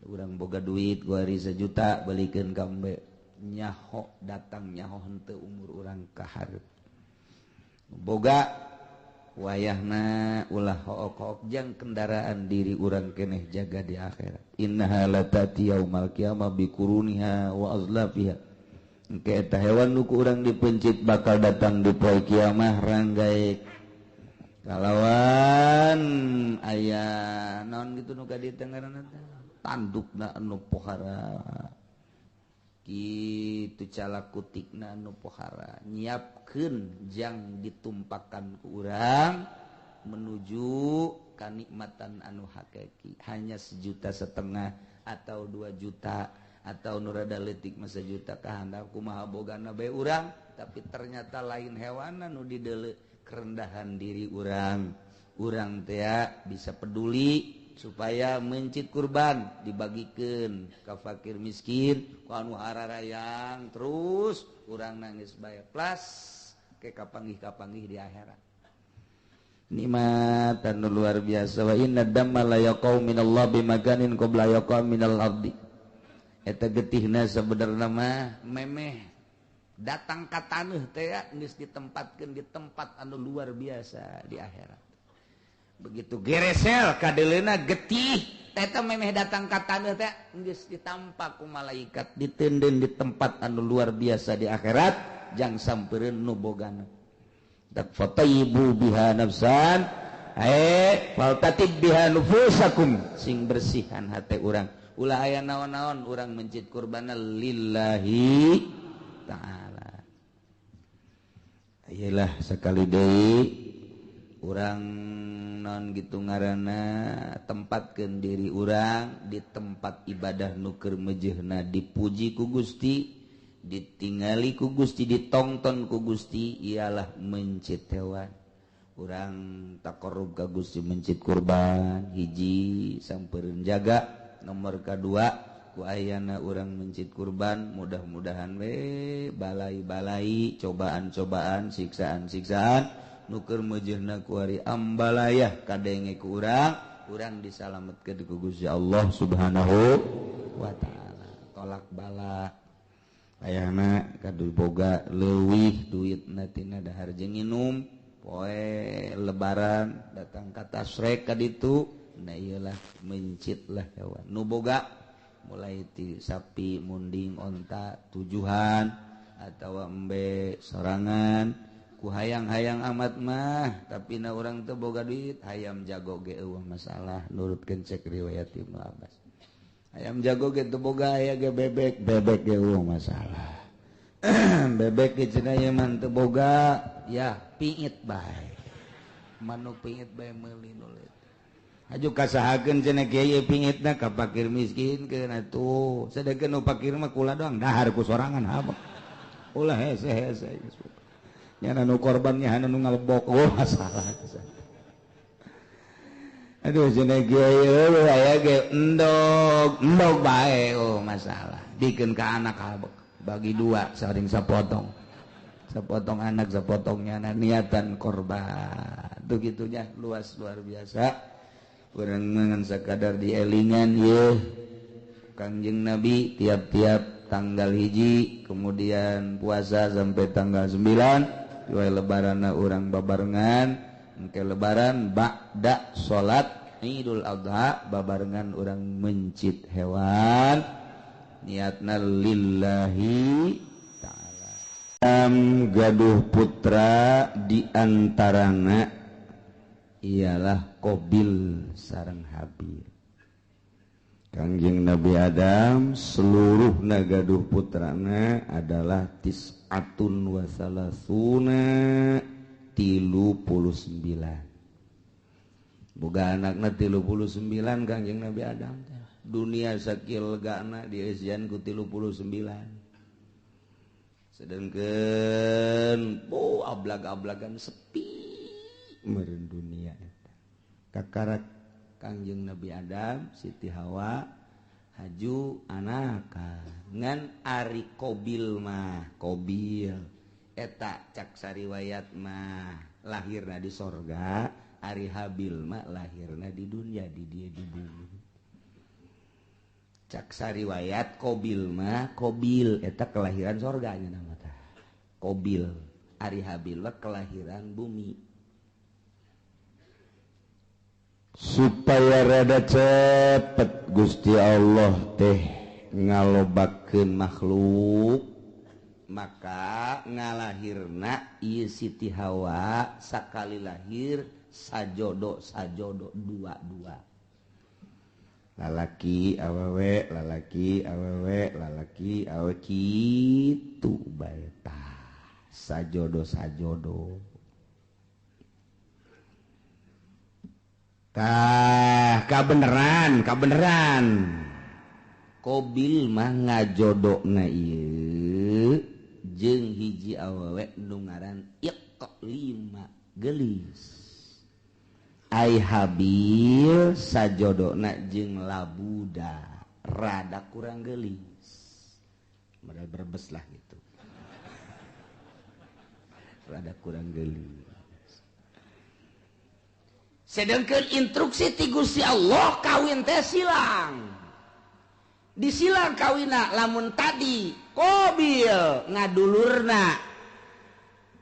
Urang boga duit guari 1 juta balikeun ka embe nyaho datang nyaho henteu umur urang ka hareup. Boga wayahna ulah hook-hook jang kendaraan diri urang keneh jaga di akhirat. Innaha latati yaumal qiyamah biquruniha wa azlafiha. Engke eta hewan nu ku urang dipencit bakal datang di poe kiamah ranggaek kalawan aya naon gitu nu ka dieu teh ngaranna tandukna anu pohara kitu calakutikna anu pohara nyiapkeun jang ditumpakan ku urang menuju kanikmatan anu hakiki hanya 1,5 juta atau 2 juta atau nu rada leutik mah 1 juta kahandap kumaha bogana bae urang tapi ternyata lain hewan anu dideuleu kerendahan diri urang teh bisa peduli supaya mencit kurban dibagikeun ka fakir miskin ku anu hararayang terus urang nangis bae plus ke kapanggih-kapanggih di akhirat nikmat anu luar biasa. Wa inna damma la yaqau minallah bimakanin qabla yaqau minal ardi eta getihna sabenerna mah memeh datang ka taneuh teh geus ditempatkeun di tempat anu luar biasa di akhirat. Begitu geresel kadeleuna getih eta memeh datang ka taneuh teh geus ditampa ku malaikat diteunden di tempat anu luar biasa di akhirat jang sampeureun nu bogana. Tak fatayyibu biha nafsan faltatib biha nufusakum sing bersihan hate urang ulah aya naon-naon urang mencit kurbanna lillahi ta'ala. Ayelah sakali deui urang non gitu ngaranna tempatkeun diri urang di tempat ibadah nu keur mejehna dipuji ku Gusti, ditingali ku Gusti, ditongton ku Gusti, ialah mencit hewan. Urang taqarrub ka Gusti mencit kurban hiji sampeureun jaga. Nomor kadua ku ayana urang mencit kurban, mudah-mudahan we balai-balai cobaan-cobaan siksaan-siksaan nu keur mejehna ku ari ambalayah kadenge ku urang disalametkeun ku Gusti Allah Subhanahu wa taala. Tolak bala ayana kadu boga leuwih duitna tina dahar jeung nginum, poe lebaran datang ka tasrek ka ditu, nah iyalah mencitlah hewan nu boga mulai ti sapi, munding, onta, tujuhan atawa embe sorangan ku hayang-hayang amat mah tapi na urang teu boga duit, hayam jago ge eueuh masalah nurutkeun cek riwayat Ibnu Abbas. Hayam jago ge teu boga aya ge bebek ge eueuh masalah. Bebek ge cenah ye mah teu boga ya piit bae. Manuk piit bae meuli nu leutik. Aju kasahakeun cenah kieu piitna ka fakir miskin keun atuh. Sadegeun nu fakir mah kula doang dahar ku sorangan haba. Ulah hese-hese geus. Nyana nu korbannya hana nu ngalebok, oh masalah. Aduh cenah kieu aya ge endog bae, oh masalah. Dikeun ka anak bagi dua saring sapotong. Sapotong anak, sapotong nyana niatan korban. Tuh gitunya luas luar biasa. Urang ngan sakadar dielingan yeuh Kangjeng Nabi tiap-tiap tanggal hiji kemudian puasa sampai tanggal 9 Dua lebaran urang babarengan engke lebaran ba'da salat Idul Adha babarengan urang mencit hewan niatna lillahi ta'ala. Gaduh putra diantarana ialah Qabil sareng Habil. Kangjeng Nabi Adam seluruh gaduh putrana adalah tis'atun wa salasuna 39. Boga anakna 39 Kangjeng Nabi Adam. Dunia sakieu legana dieusian ku 39. Sedengkeun ablag-ablagan sepi meureun dunia eta. Kakarak Kangjeng Nabi Adam, Siti Hawa, haju anaka ngan ari Qabil mah Qabil eta cak sariwayat mah lahirna di sorga, ari Habil mah lahirna di dunia di dia di bumi. Cak sariwayat Qabil mah Qabil eta kelahiran sorga nya nama tah. Qabil, ari Habil mah kelahiran bumi. Supaya rada cepet Gusti Allah teh ngalobakeun makhluk, maka ngalahirna ieu Siti Hawa sakali lahir sajodo dua lalaki awewe lalaki awewe kitu bae tah sajodo tah kabeneran Qabil mah ngajodokna ieu jeung hiji awewe nu ngaran Iqlima gelis. Ai Habil sajodona jeung Labuda rada kurang gelis. Modal berbes lah gitu. Rada kurang gelis. Sedangkan instruksi ti Gusti Allah kawin teh silang. Disilang kawina lamun tadi Qabil ngadulurna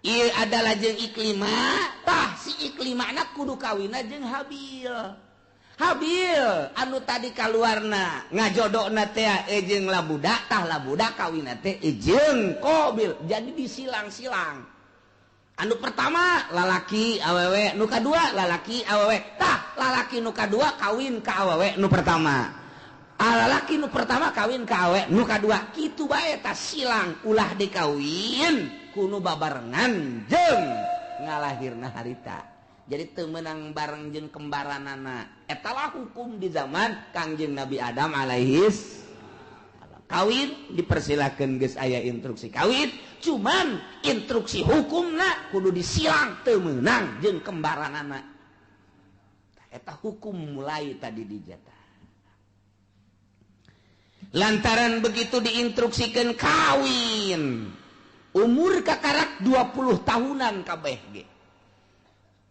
ieu adalah jeung Iklima, tah si Iklimana kudu kawina jeung Habil. Habil anu tadi kaluarna ngajodona teh jeung Labuda, tah Labuda kawina teh jeung Qabil. Jadi disilang-silang. Anu pertama lalaki awewe, nu kadua lalaki awewe. Tah lalaki nu kadua kawin ka awewe nu pertama. Lalaki nu pertama kawin ka awewe nu kadua. Kitu bae tah silang ulah dikawin kuno babarengan jeung ngalahirna harita. jadi temenang bareng jeung kembaran anak etalah hukum di zaman Kangjeng Nabi Adam alaihis kawin dipersilakan geus aya instruksi kawin cuman instruksi hukumna kudu disilang temenang jeung kembaran anak eta hukum mulai tadi dijatah lantaran begitu diinstruksikan kawin umur kakarak 20 tahunan kabeh ge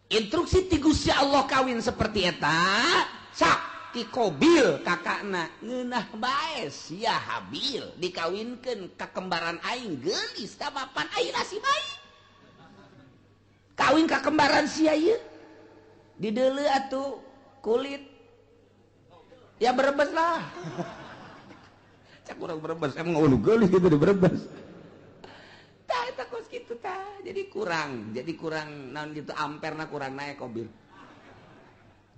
instruksi ti Gusti Allah kawin seperti eta sak ti Qabil kakakna ngeunah bae sia Habil dikawinkeun ka kembaran aing geulis ka bapan aing nasi bae kawin ka kembaran sia ieu dideuleu atuh kulit ya berebes lah cak urang berebes emang anu geulis gitu di berebes tah eta kos kitu tah jadi kurang naon gitu amperna kurang naik Qabil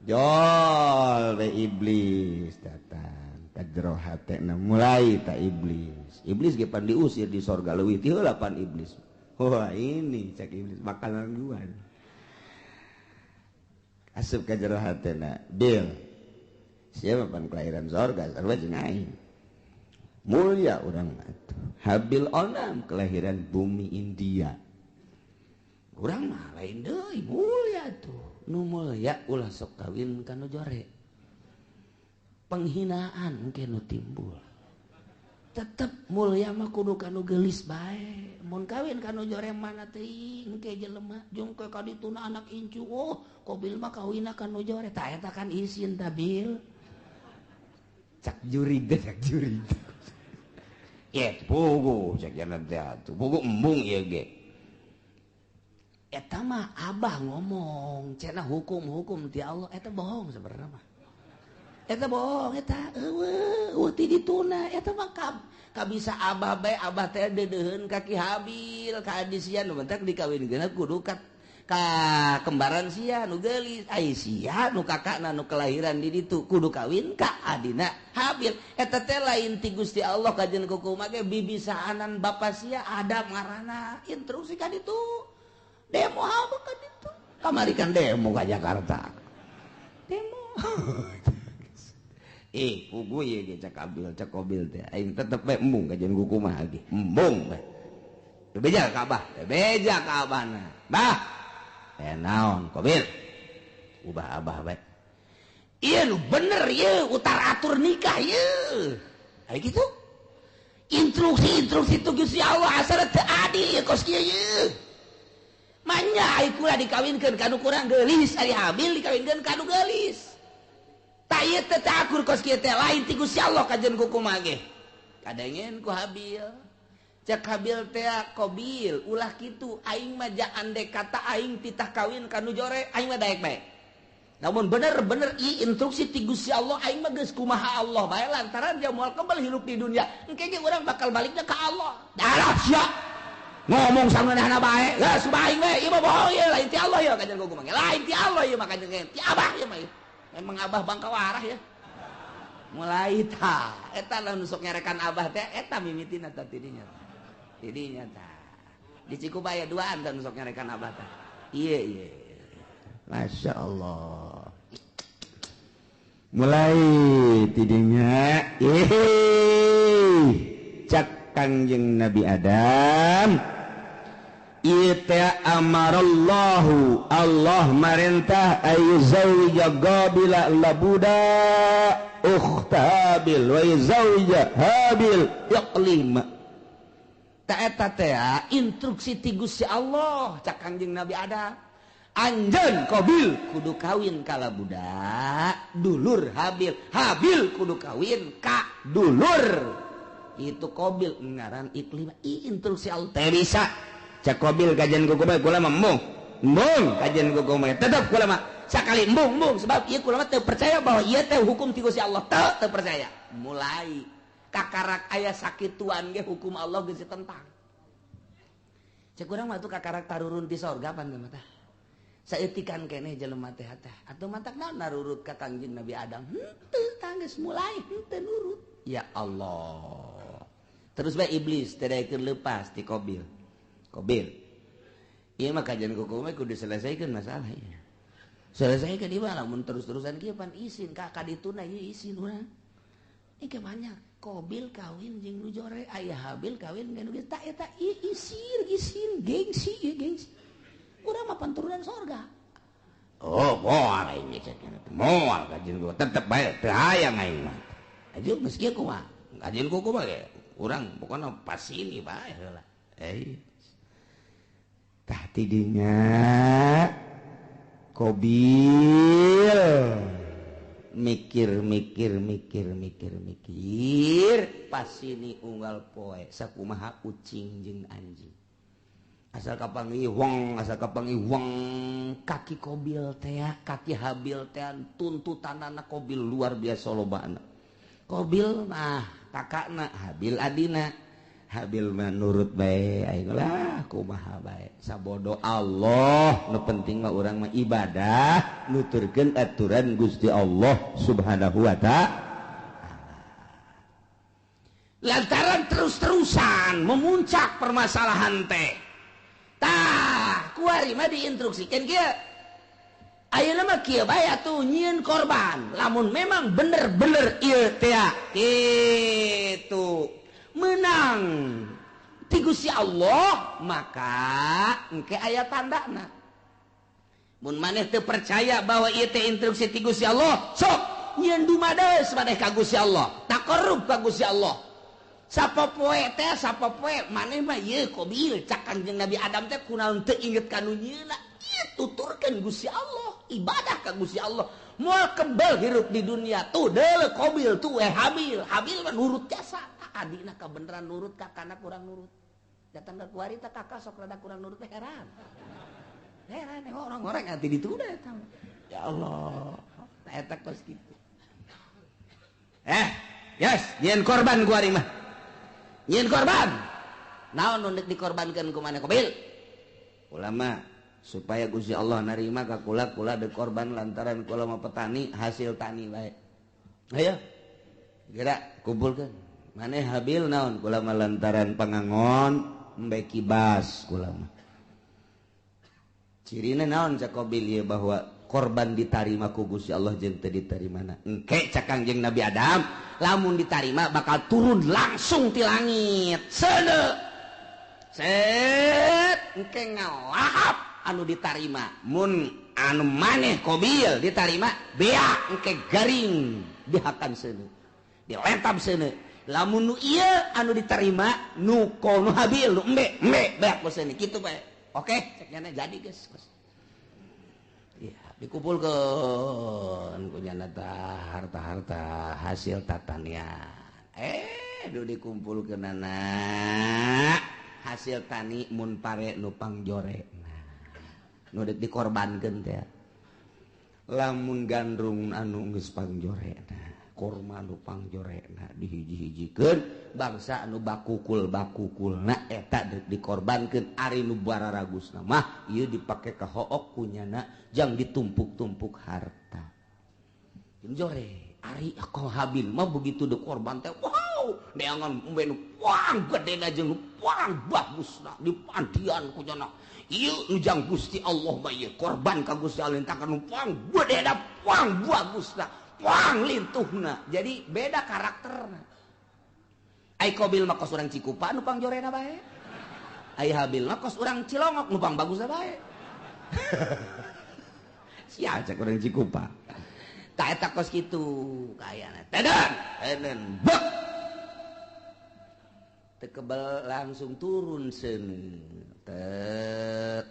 jol we iblis datang ka jero hatena mulai ta iblis ge pan diusir di sorga leuwih ti heula pan iblis wah ini cak iblis bakalan gua asup ka jero hatena bil siapa pan kelahiran sorga sarua jeung aing mulia urang atuh Habil onam kelahiran bumi India urang mah lain deui mulia tuh nu mulia ulah sok kawin kanu jore penghinaan engke nu timbul tetep mulia mah kudu kanu geulis bae mun kawin kanu jore mana teuing engke jelema jeung ka dituna anak incu oh Qabil mah kawinna kanu jore tah eta kan isin tah bil cak juri ya pugu cak jalan teh atuh pugu embung ieu ge eta mah abah ngomong cenah hukum ti Allah eta bohong sebenarnya mah eta bohong eta eueuh ti dituna eta mah kabisa abah bae abah teh deudeuheun ka Ki Habil ka adisian nu mentek dikawinkeun kudu ka kembaran sia nu geulis ai sia nu kakakna nu kelahiran di ditu kudu kawin ka adina Habil eta teh lain ti Gusti Allah kajeun kukumaha ge bibisaanan bapa sia Adam ngaranna instruksi ka ditu demo apa kan itu kamari kan demo ke Jakarta demo pugu ye ge cak Qabil teh aing tetep bae embung kajian kukumaha ge embung bae beja ka abahna bah naon Qabil ubah abah bae ieu nu bener ieu utar atur nikah ieu aya kitu instruksi itu Gusti Allah asal teu adil ieu kos kieu ieu manya ai kula dikawinkeun kanu kurang geulis ari Habil dikawinkeun kanu geulis ta ieu teh akur kos kieu teh lain ti Gusti Allah kajeun kukumaha ge kadengen ku Habil cak Habil teh Qabil ulah kitu aing mah jaan dek kata aing titah kawin kanu jore aing mah daek bae namun bener ieu instruksi ti Gusti Allah aing mah geus kumaha Allah bae lantaran dia moal kembali hidup di dunia engke ge urang bakal balikna ka Allah darah sia ngomong samanehna bae geus baing we ieu mah bohong ieu lain ti Allah ya kajeun kukumaha lain ti Allah ieu mah kajeun ti abah ieu mah memang abah bangka warah ya mulai tah eta lamun sok ngerekan abah teh eta mimitina tah tidinya tah di Cikubaya duaan tah sok ngerekan abah tah iya Masya Allah mulai tidinya cak Kangjeng Nabi Adam ita amarallahu Allah marintah ayyuzawija Qabila labuda ukhtabil wa yuzawija Habil yaqlima ta eta teh instruksi ti Gusti Allah cak Kangjeng Nabi Adam anjeun Qabil kudu kawin ka labuda dulur Habil kudu kawin ka dulur itu Qabil ngaran iklim instruksi Allah teh bisa cak Qabil kajian kukumaha kula mah embung kajian kukumaha tetep kula mah sakali embung sebab ieu kula mah teu percaya bahwa ieu teh hukum ti Gusti Allah teu percaya mulai kakarak aya sakituan ge hukum Allah geus ditentang cek urang mah tuh kakarak tarurun ti sorga pan mah tah saeutikan keneh jelema teh atuh mantak naon narurut ka Kangjeng Nabi Adam henteu tanggeus mulai henteu nurut ya Allah terus bae iblis teh daekeun leupas ti Qabil ieu mah kajian kukumaha kudu selesaikeun masalahnya selesai ke dia lamun terus-terusan kieu pan isin kakak dituna ieu isin urang ini banyak Kobil kawin jeung nu jore aya Habil kawin jeung nu tak eta isin gengsi urang mah panturunan sorga oh moal ini moal kajin gua tetep bae teu hayang aing mah aja geus kieu kumaha kajin kumaha ge urang pokona pas ini bae heula tah tidinya Kobil mikir pas ini unggal poe sakumaha kucing jeung anjing asal kapangi wong kaki Kobil teh kaki Habil teh tuntutanana Kobil luar biasa lobana Kobil mah kakakna Habil adina Habil mah nurut bae aing lah kumaha bae sabodo Allah nu penting mah urang mah ibadah nuturkeun aturan Gusti Allah Subhanahu wa ta'ala lantaran terus-terusan memuncak permasalahan teh tah kuari mah diinstruksikan kieu ayeuna mah kieu bae atuh nyieun korban lamun memang bener-bener ieu teh kitu menang ti Gusti Allah maka engke aya tandana mun maneh teu percaya bahwa ieu teh instruksi ti Gusti Allah sok nyieun dumadeus maneh ka Gusti Allah taqarrub ka Gusti Allah sapopoe maneh mah ieu Kobil cak Kanjeng Nabi Adam teh kunaon teu inget ka nu nyieunna ieu tuturkeun Gusti Allah ibadah ka Gusti Allah moal kebal hirup di dunia tuh deuleu Kobil tuh Habil mah nurut jasa adina kebenaran nurut kakana kurang nurut datang ke kuari tak kakak sok rada kurang nurut heran orang-orang hati dituda ya Allah eta kos kitu yes nyieun korban kuari mah nyieun korban naon nu dikorbankeun ku maneh Kobil ulama supaya Gusti Allah narima ka kula dekorban lantaran kula mah petani hasil tani bae ayo geura kumpulkeun maneh Habil naon kula mah lantaran pangangon embe kibas kula mah cirina naon cak Kobil ieu bahwa korban ditarima ku Gusti Allah jeung teu ditarimana engke cak Kangjeng Nabi Adam lamun ditarima bakal turun langsung ti langit seuneu set engke ngalahap anu ditarima mun anu maneh Kobil ditarima bea engke garing dihakan seuneu dilentab seuneu lamun nu ieu anu diterima nu kono Habil nu embe beak bosna kitu bae oke cek nyana jadi geus ya dikumpulkeun ku nyana harta-harta hasil tatanian nu dikumpulkeunana hasil tani mun pare nu pangjorena nu dikorbankeun teh lamun gandrung anu geus pangjorena korma anu pangjorena dihiji-hijikeun bangsa anu bakukulna eta dikorbankeun ari nu bararagusna mah ieu dipake ka hook kunyana jang ditumpuk-tumpuk harta jore ari ka Habil mah begitu dikorban teh wow neangan umbe nu wang gedena jeung nu wang bagusna dipandian kunyana ieu nu jang Gusti Allah mah ieu korban ka Gusti Allah entakan nu wang gedena wang bagusna wang lintuhna jadi beda karakterna ai Kobil mah kos urang Cikupa nu pangjorena bae ai Habil mah kos urang Cilongok nu pang bagusna bae sia cak urang Cikupa tah eta kos kitu kayana teden bek teu kebal langsung turun seuneu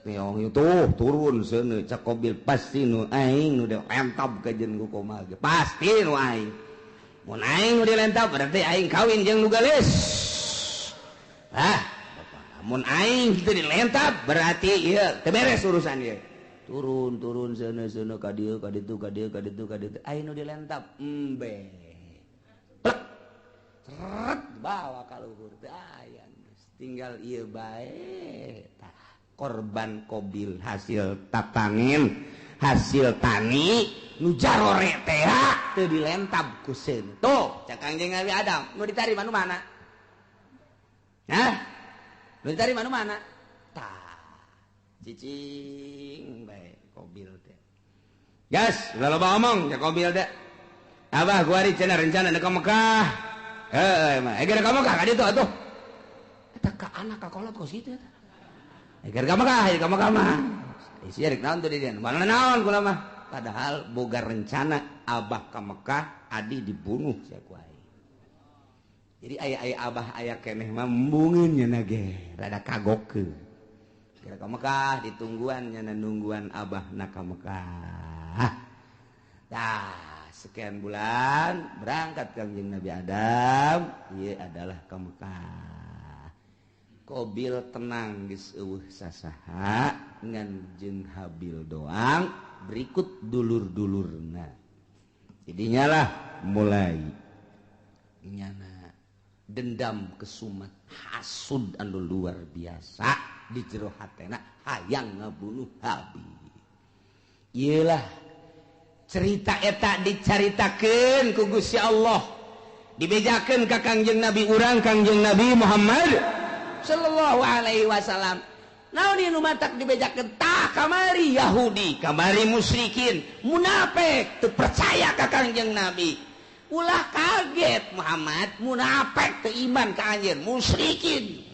neong itu turun seuneu cak Kobil pasti nu aing nu dilentab ka jeung ku komal ge pasti nu aing mun aing nu dilentab berarti aing kawin jeung nu gelis mun aing kitu dilentab berarti ieu teu beres urusan ieu turun seuneu ka dieu ka ditu aing nu dilentab embe plek seret bawa ka luhur teh aya tinggal ieu bae korban Kobil hasil tatangin hasil tani nu jarore teh teu dilentab ku seuneu tuh cak Kangjeng Nabi Adam nu ditarima nu mana nu ditarima nu mana tah cicing bae Kobil teh gas ulah loba ngomong cek Qabil teh abah kuari cenah rencana ka Mekah mah eger ka Mekah ka ditu atuh eta ka anak ka kolot kos kitu eta eger ka Mekah mah isi rek naon tuh di dieu mana naon kula mah padahal boga rencana abah ka Mekah adi dibunuh sia ku aing jadi aya abah aya keneh mah embungeun nya ge rada kagokeun kira ka Mekah ditungguan nya nungguan abah na ka Mekah dah sekian bulan berangkat Kangjeng Nabi Adam ieu adalah ka Mekah Qabil tenang geus eueuh sasaha ngan jeung Habil doang berikut dulur-dulurna jadinya lah mulai nyana dendam kesumat hasud anu luar biasa di jero hatena hayang ngabunuh Habil ieu lah cerita eta dicaritakeun ku Gusti Allah dibejakeun ka Kangjeng Nabi urang Kangjeng Nabi Muhammad sallallahu alaihi wasallam naon ieu nu matak dibejakeun tah kamari Yahudi kamari musyrikin munafik teu percaya ka Kangjeng Nabi ulah kaget Muhammad munafik teu iman ka anjeun musyrikin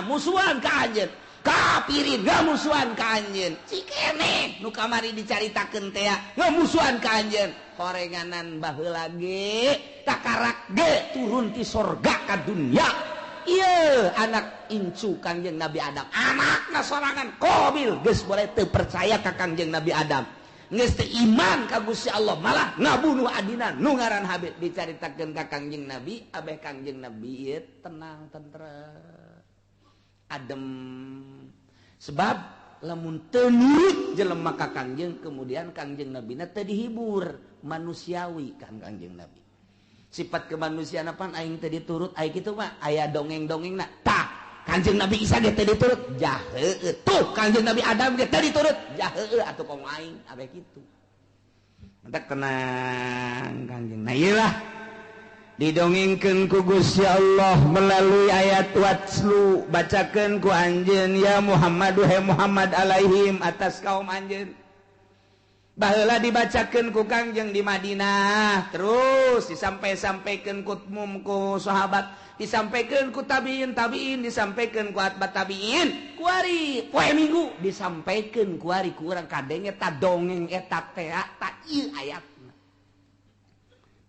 musuhan ka anjeun kapirin ngamusuhan ka anjeun cikene nu kamari dicaritakeun teh ngamusuhan ka anjeun horenganan baheula ge takarak ge turun ti sorga ka dunya ieu anak incu Kangjeng Nabi Adam anakna sorangan Qabil geus boleh teu percaya ka Kangjeng Nabi Adam geus teu iman ka Gusti Allah malah ngabunuh adina nu ngaran Habil dicaritakeun ka Kangjeng Nabi abeh Kangjeng Nabi ieu tenang tentrem adem sebab lamun teu nurut jelema ka Kangjeng kemudian Kangjeng Nabi na teu dihibur manusiawi kan Kangjeng Nabi sifat kemanusiaan apa aing teu diturut aya kitu mah aya dongeng-dongengna tah Kangjeng Nabi Isa ge teu diturut jah heueuh tuh Kangjeng Nabi Adam ge teu diturut jah heueuh atuh kong aing abeh kitu entek tenang Kangjeng nah ieu lah didongengkeun ku Gusti Allah melalui ayat watslu bacakeun ku anjeun ya Muhammad he Muhammad alaihim atas kaum anjeun baheula dibacakeun ku Kangjeng di Madinah terus disampai-sampaikeun ku umum ku sahabat disampaikeun ku tabiin disampaikeun ku atbat tabiin ku ari poe Minggu disampaikeun ku ari ku urang kadenge ta dongeng eta teh ta ieu ayatna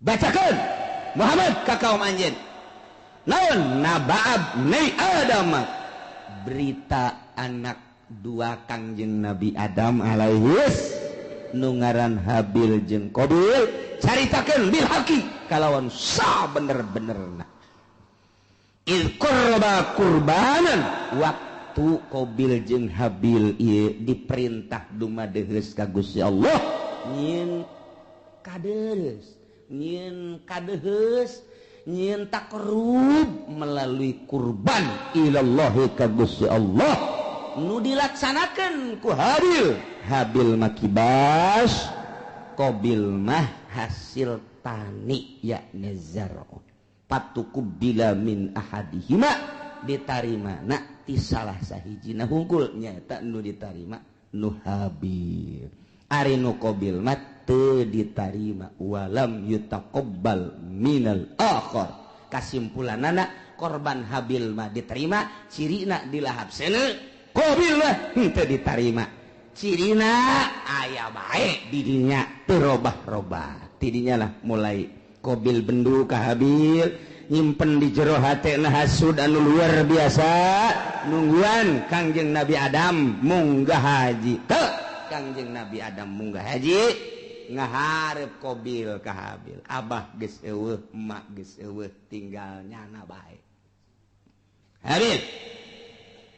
bacakeun Muhammad ka kaum anjeun naon nabaab ni Adam berita anak dua Kangjeng Nabi Adam alaihis nu ngaran Habil jeung Qabil caritakeun bil haqi kalawan sabener-benerna il qurba qurbanan waktu Qabil jeung Habil ieu diperintah dumadeheus ka Gusti Allah nyin kadeus nyin kadeheus nyin takrub melalui kurban ilallahi ka Gusti Allah nu dilaksanakeun ku Habil makibas Qabil mah hasil tani yakni zar'u patukubila min ahadihima ditarimana ti salah sahijina hungkul nyaeta nu ditarima nu Habil ari nu Qabil mah teu ditarima walam yutaqabbal minal akhar kasimpulanana korban Habil mah diterima cirina dilahap seuneu Qabil mah teu ditarima cirina aya bae di dinya teu robah-robah ti dinya lah mulai Qabil bendu ka Habil nyimpen di jero hatena hasud anu luar biasa nungguan Kangjeng Nabi Adam munggah haji teu Kangjeng Nabi Adam munggah haji ngaharep Qabil ka Habil abah geus eueuh emak geus eueuh tinggal nyana bae Habil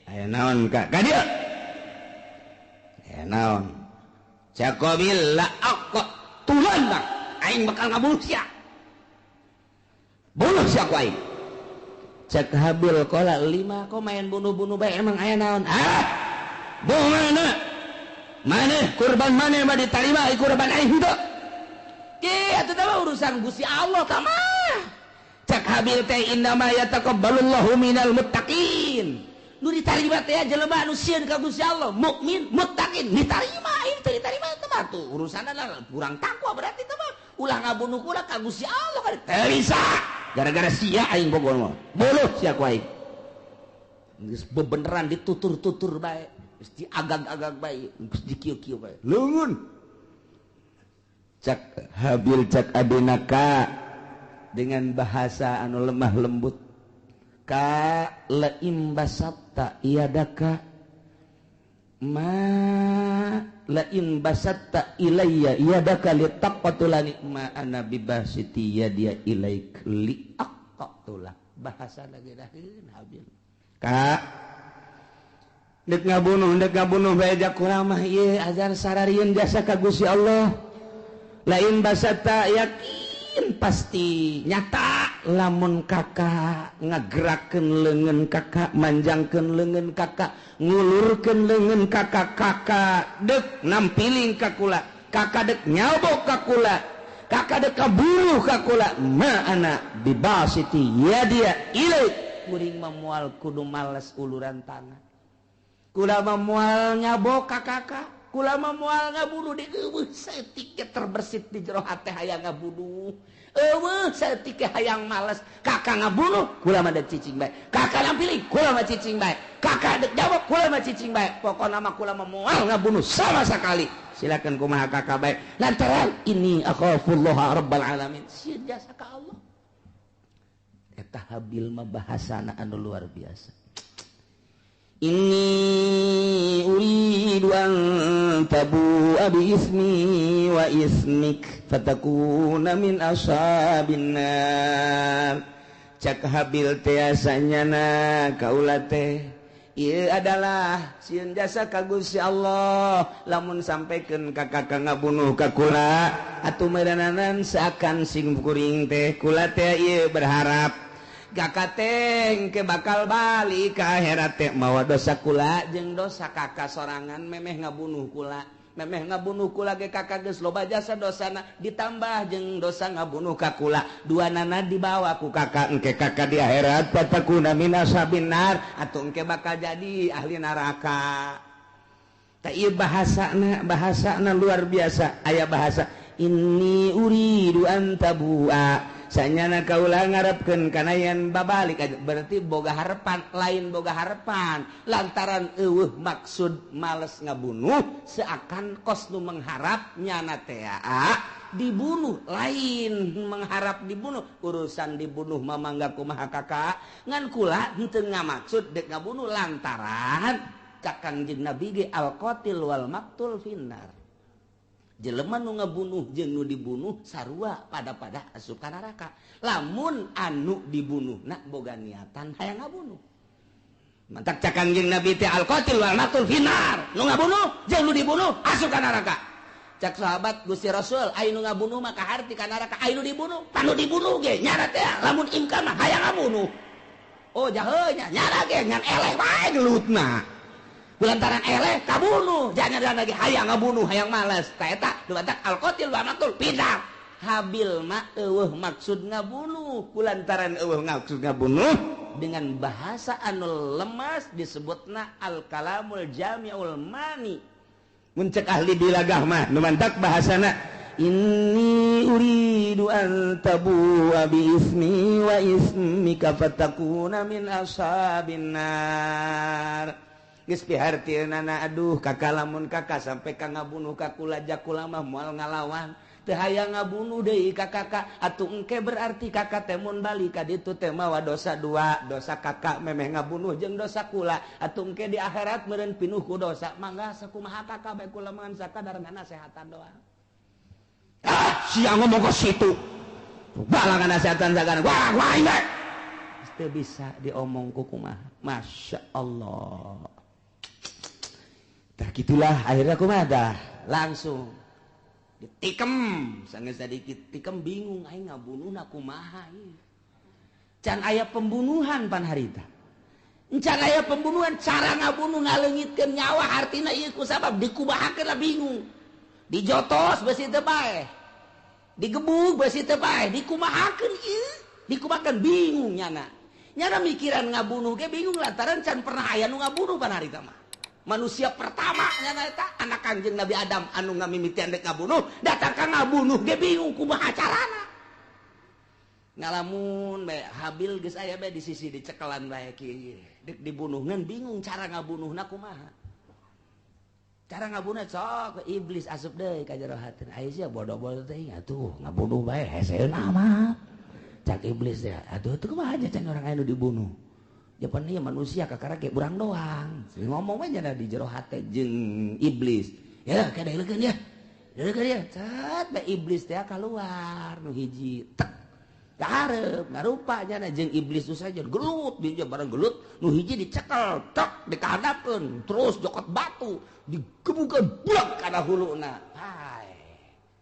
aya naon ka dieu aya naon cak Qabil la aqqa tulan bang aing bakal ngabunuh sia bunuh sia ku aing cak Habil qala 5 kok main bunuh-bunuh bae emang aya naon mana kurban mana mah diterima kurban aing henteu ge atuh teh urusan Gusti Allah tah mah cak Habil teh innama yataqabbalullahu minal muttaqin nu ditarima teh jelema anu sieun ka Gusti Allah mukmin muttaqin ditarima ieu teh ditarima teh mah tuh urusanna kurang takwa berarti teh mah ulah ngabunuh kula ka Gusti Allah kan teu bisa gara-gara sia aing bogoh mah boluh sia ku aing geus bebeneran ditutur-tutur bae geus diagag-agag bae geus dikieu-kieu bae leungeun cak Habil cak adenaka dengan bahasa anu lemah lembut ka laim basatta iyadaka ma lain basatta ilayya iyadaka litaqatulani ma ana bibasiti yadiya ilaik liaqatula bahasa lagi daheun Habil ka dek ngabunuh bae jak urang mah ieu azan sararieun jasa ka Gusti Allah lain basatta yakin pasti nyata lamun kakak ngagerakeun leungeun kakak manjangkeun leungeun kakak ngulurkeun leungeun kakak dek nampiling ka kula kakak dek nyabok ka kula kakak dek kabunuh ka kula ma ana bibasiti yadia ilaik kuring memual kudu males uluran tangan kula memual nyabok ka kakak kula memual ngabunuh di eueuh saeutik terbersit di jero hate hayang ngabunuh eueuh saeutik hayang males kakak ngabunuh kula mah dek cicing bae kakak nampilih kula mah cicing bae kakak dek jawab kula mah cicing bae pokona mah kula memual ngabunuh sama sekali silakan kumaha kakak bae lantaran ini akhafullah rabbal alamin sieun jasa ka Allah eta Habil mah bahasana anu luar biasa inni uridu an tabu'a bi ismi wa ismik fatakuna min ashabin nar cak Habil teh asanyana kaula teh ieu adalah sieun jasa ka Gusti Allah lamun sampekeun ka kakak ngabunuh ka kula atuh meureunanan seakan sing kuring teh kula teh ieu berharap kakak teh ke bakal balik ka akhirat teh mawa dosa kula jeung dosa kakak sorangan memeh ngabunuh kula ge kakak geus loba jasa dosana ditambah jeung dosa ngabunuh ka kula duanana dibawa ku kakak engke kakak di akhirat fatakuna min ashabin nar atuh engke bakal jadi ahli neraka tah ieu bahasana luar biasa aya bahasa inni uridu an tabu'a sanyana kaula ngarepkeun kana yen babalik berarti boga harepan lain boga harepan lantaran eueuh maksud males ngabunuh seakan kos nu mengharap nyana teh dibunuh lain mengharap dibunuh urusan dibunuh mah mangga kumaha kakak ngan kula henteu ngamaksud dek ngabunuh lantaran kakangjeng Nabi ge al-qatil wal maqtul finnar jelema nu ngabunuh jeung nu dibunuh sarua pada asup ka neraka lamun anu dibunuhna boga niatan hayang ngabunuh mantak cakangjing Nabi teh al-qatil wal maqtul finnar nu ngabunuh jeung nu dibunuh asup ka neraka cak sahabat Gusti Rasul aya nu ngabunuh mah kaharti ka neraka aya nu dibunuh panu dibunuh ge nyana teh lamun imkan mah hayang ngabunuh oh jaheuh nya nyana ge ngan eleh wae gelutna kulantaran eleh kabunuh jangan lagi hayang ngabunuh hayang malas eta dumatak al-qatil wa maqtul pindah Habil mah eueuh maksud ngabunuh kulantaran eueuh maksud ngabunuh dengan bahasa anu lemas disebutna al-kalamul jami'ul mani mun cek ahli dilagah mah nu mantak bahasana inni uridu an tabu'a bi ismi wa ismika fatakuna min ashabin nar geus pihartieunana aduh kakak lamun kakak sampai ka ngabunuh ka kula jak kula mah moal ngalawan teu hayang ngabunuh deui ka kakak atuh engke berarti kakak teh mun balik ka ditu teh mawa dosa dua dosa kakak memeh ngabunuh jeung dosa kula atuh engke di akhirat meureun pinuh ku dosa mangga sakumaha kakak bae kula mangan sakadar nasehatan doang sia ngomong ke situ balangan nasehatan sakadar wah ini teu bisa diomong ku kumaha masya Allah. Tah gitulah akhirnya kumaha dah langsung ditikem sanggeus sadikit tikem bingung aing ngabunuhna kumaha ieu can aya pembunuhan pan harita can aya pembunuhan cara ngabunuh ngaleungitkeun nyawa artina ieu ku sabab dikumahakeun lah bingung dijotos besi teu bae digebug besi teu bae dikumahakeun ieu dikumahakeun bingung nyana nyana mikiran ngabunuh ge bingung lantaran can pernah aya nu ngabunuh pan harita mah. Manusia pertama nyana eta anak Kanjeng Nabi Adam anu ngamimitian dek ngabunuh, datang ka ngabunuh ge bingung kumaha carana. Ngalamun bae Habil geus aya bae di sisi dicekelan bae kieu dek dibunuhkeun bingung cara ngabunuhna kumaha. Cara ngabunuh sok iblis asup deui ka jero hateun. Aya sia bodoh-bodoh teh atuh ngabunuh bae heseun mah. Cak iblis ya. Atuh teu kumaha aja can urang anu dibunuh. Japan ieu manusia kakara ge urang doang. Ngomong we nya di jero hate jeung iblis. Ya kadeulekeun ya. Kadeulekeun ya. Cat bae iblis teh keluar nu hiji. Tek. Garep ngarupa nya jeung iblis tu saja gelut di bareng gelut nu hiji dicekel tek dikahadapkeun terus jokot batu digebukeun blek kana huluna. Hai.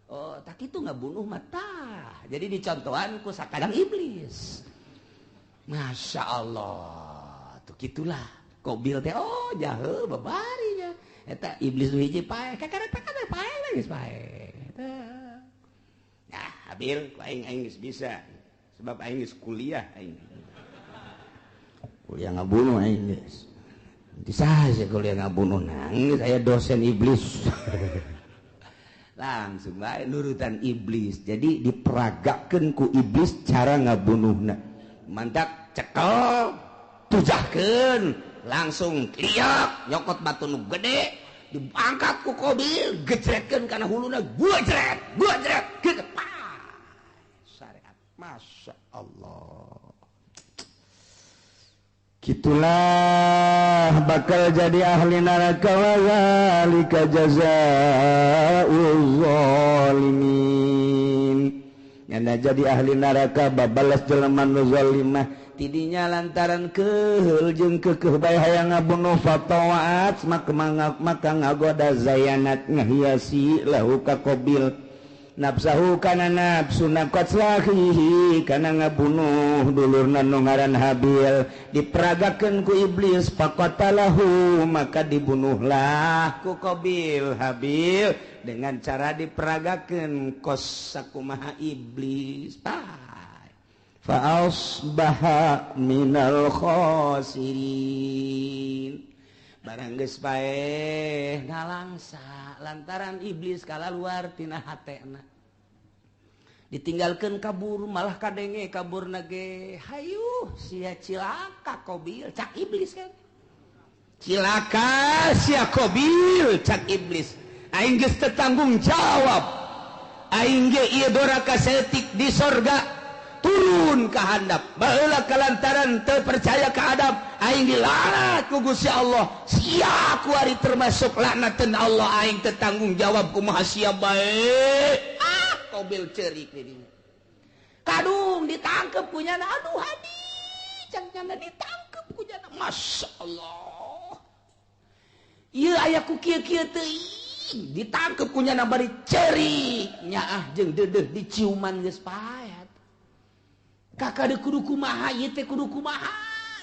Oh, tak kitu ngabunuh mata. Jadi dicontohan ku sakadang iblis. Masya Allah, tuh gitulah. Kobil teh oh jaheu babarinya. Eta iblis nu hiji pae, kakara pae geus pae. Nah, Habil ku aing geus bisa. Sebab aing geus kuliah aing. Kuliah ngabunuh aing geus. Di saha kuliah ngabunuh nang saya dosen iblis. Langsung bae nurutan iblis. Jadi diperagakeun ku iblis cara ngabunuhna. Mantak cekel tujahkeun langsung liak nyokot batu nu gede diangkat ku Kobil gejretkeun kana huluna gujret kieu syariat. Masya Allah. Kitulah bakal jadi ahli neraka wa zalika jazaa'ul zalimin. Nyana jadi ahli neraka babalas jelema nu zalimah tidinya lantaran keheul jeung keukeuh bae hayang ngabunuh fatawaat maka ngagoda zayanat ngahiasi lahu ka Qabil nafsahu kana nafsu naqatslahi kana ngabunuh dulurna nu ngaran Habil diperagakeun ku iblis faqatalahu maka dibunuhlah ku Qabil Habil dengan cara diperagakeun kos sakumaha iblis fa asbaha minal khasirin barang geus bae ngalangsa lantaran iblis kalaluar tina hatena ditinggalkeun kabur malah kadenge kaburna ge hayu sia cilaka Qabil cak iblis kan cilaka sia Qabil cak iblis aing geus teu tanggung jawab aing ge ieu doraka setik di sorga turun ka handap baheula kalantaran teu percaya ka adab aing dilaknat ku Gusti Allah sia ku ari termasuk laknateun Allah aing teu tanggung jawab kumaha sia bae Qabil ceurik di dinya kadung ditangkep ku nyana aduh hadi can nyana ditangkep ku nyana masyaallah ieu aya ku kieu-kieu teuing ditangkep ku nyana bari ceurik nyaah jeung deudeuh diciuman geus pae kakak de kudu kumaha ieu teh kudu kumaha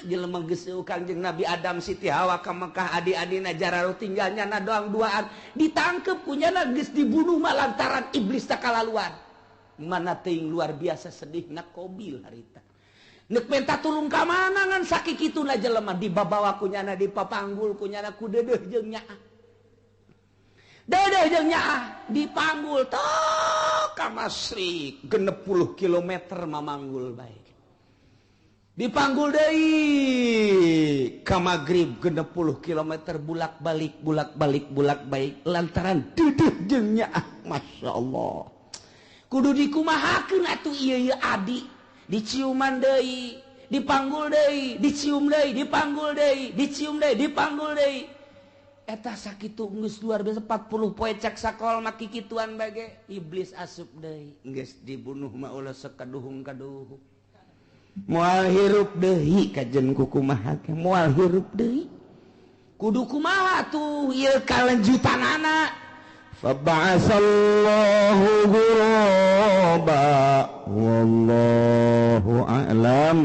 jelema geus Kanjeng Nabi Adam Siti Hawa ka Mekah adi-adina jararuh tinggalnya na doang duaan ditangkep ku nyana geus dibunuh lantaran iblis tak kalaluan mana teuing luar biasa sedihna Qabil harita neuk minta tulung ka mana ngan sakikituna jelema dibabawa ku nyana dipapanggul ku nyana ku deudeuh jeung nyaah deudeuh jeung nyaah dipanggul tok ka Masrik 60 km mamanggul bae dipanggul deui ka Magrib 60 km bulak-balik lantaran deudeuh jeung nyaah masyaallah kudu dikumahakeun atuh ieu adi diciuman deui dipanggul deui dicium deui dipanggul deui dicium deui dipanggul deui eta sakitu geus luar biasa 40 poe cak sakol maki kituan bage iblis asup deui geus dibunuh mah ulah sakaduhung-kaduhung moal hirup deui kajen kumaha ke moal hirup deui kudu kumaha tuh ieu kalanjutanana fa ba'asallahu ghuraba wallahu a'lam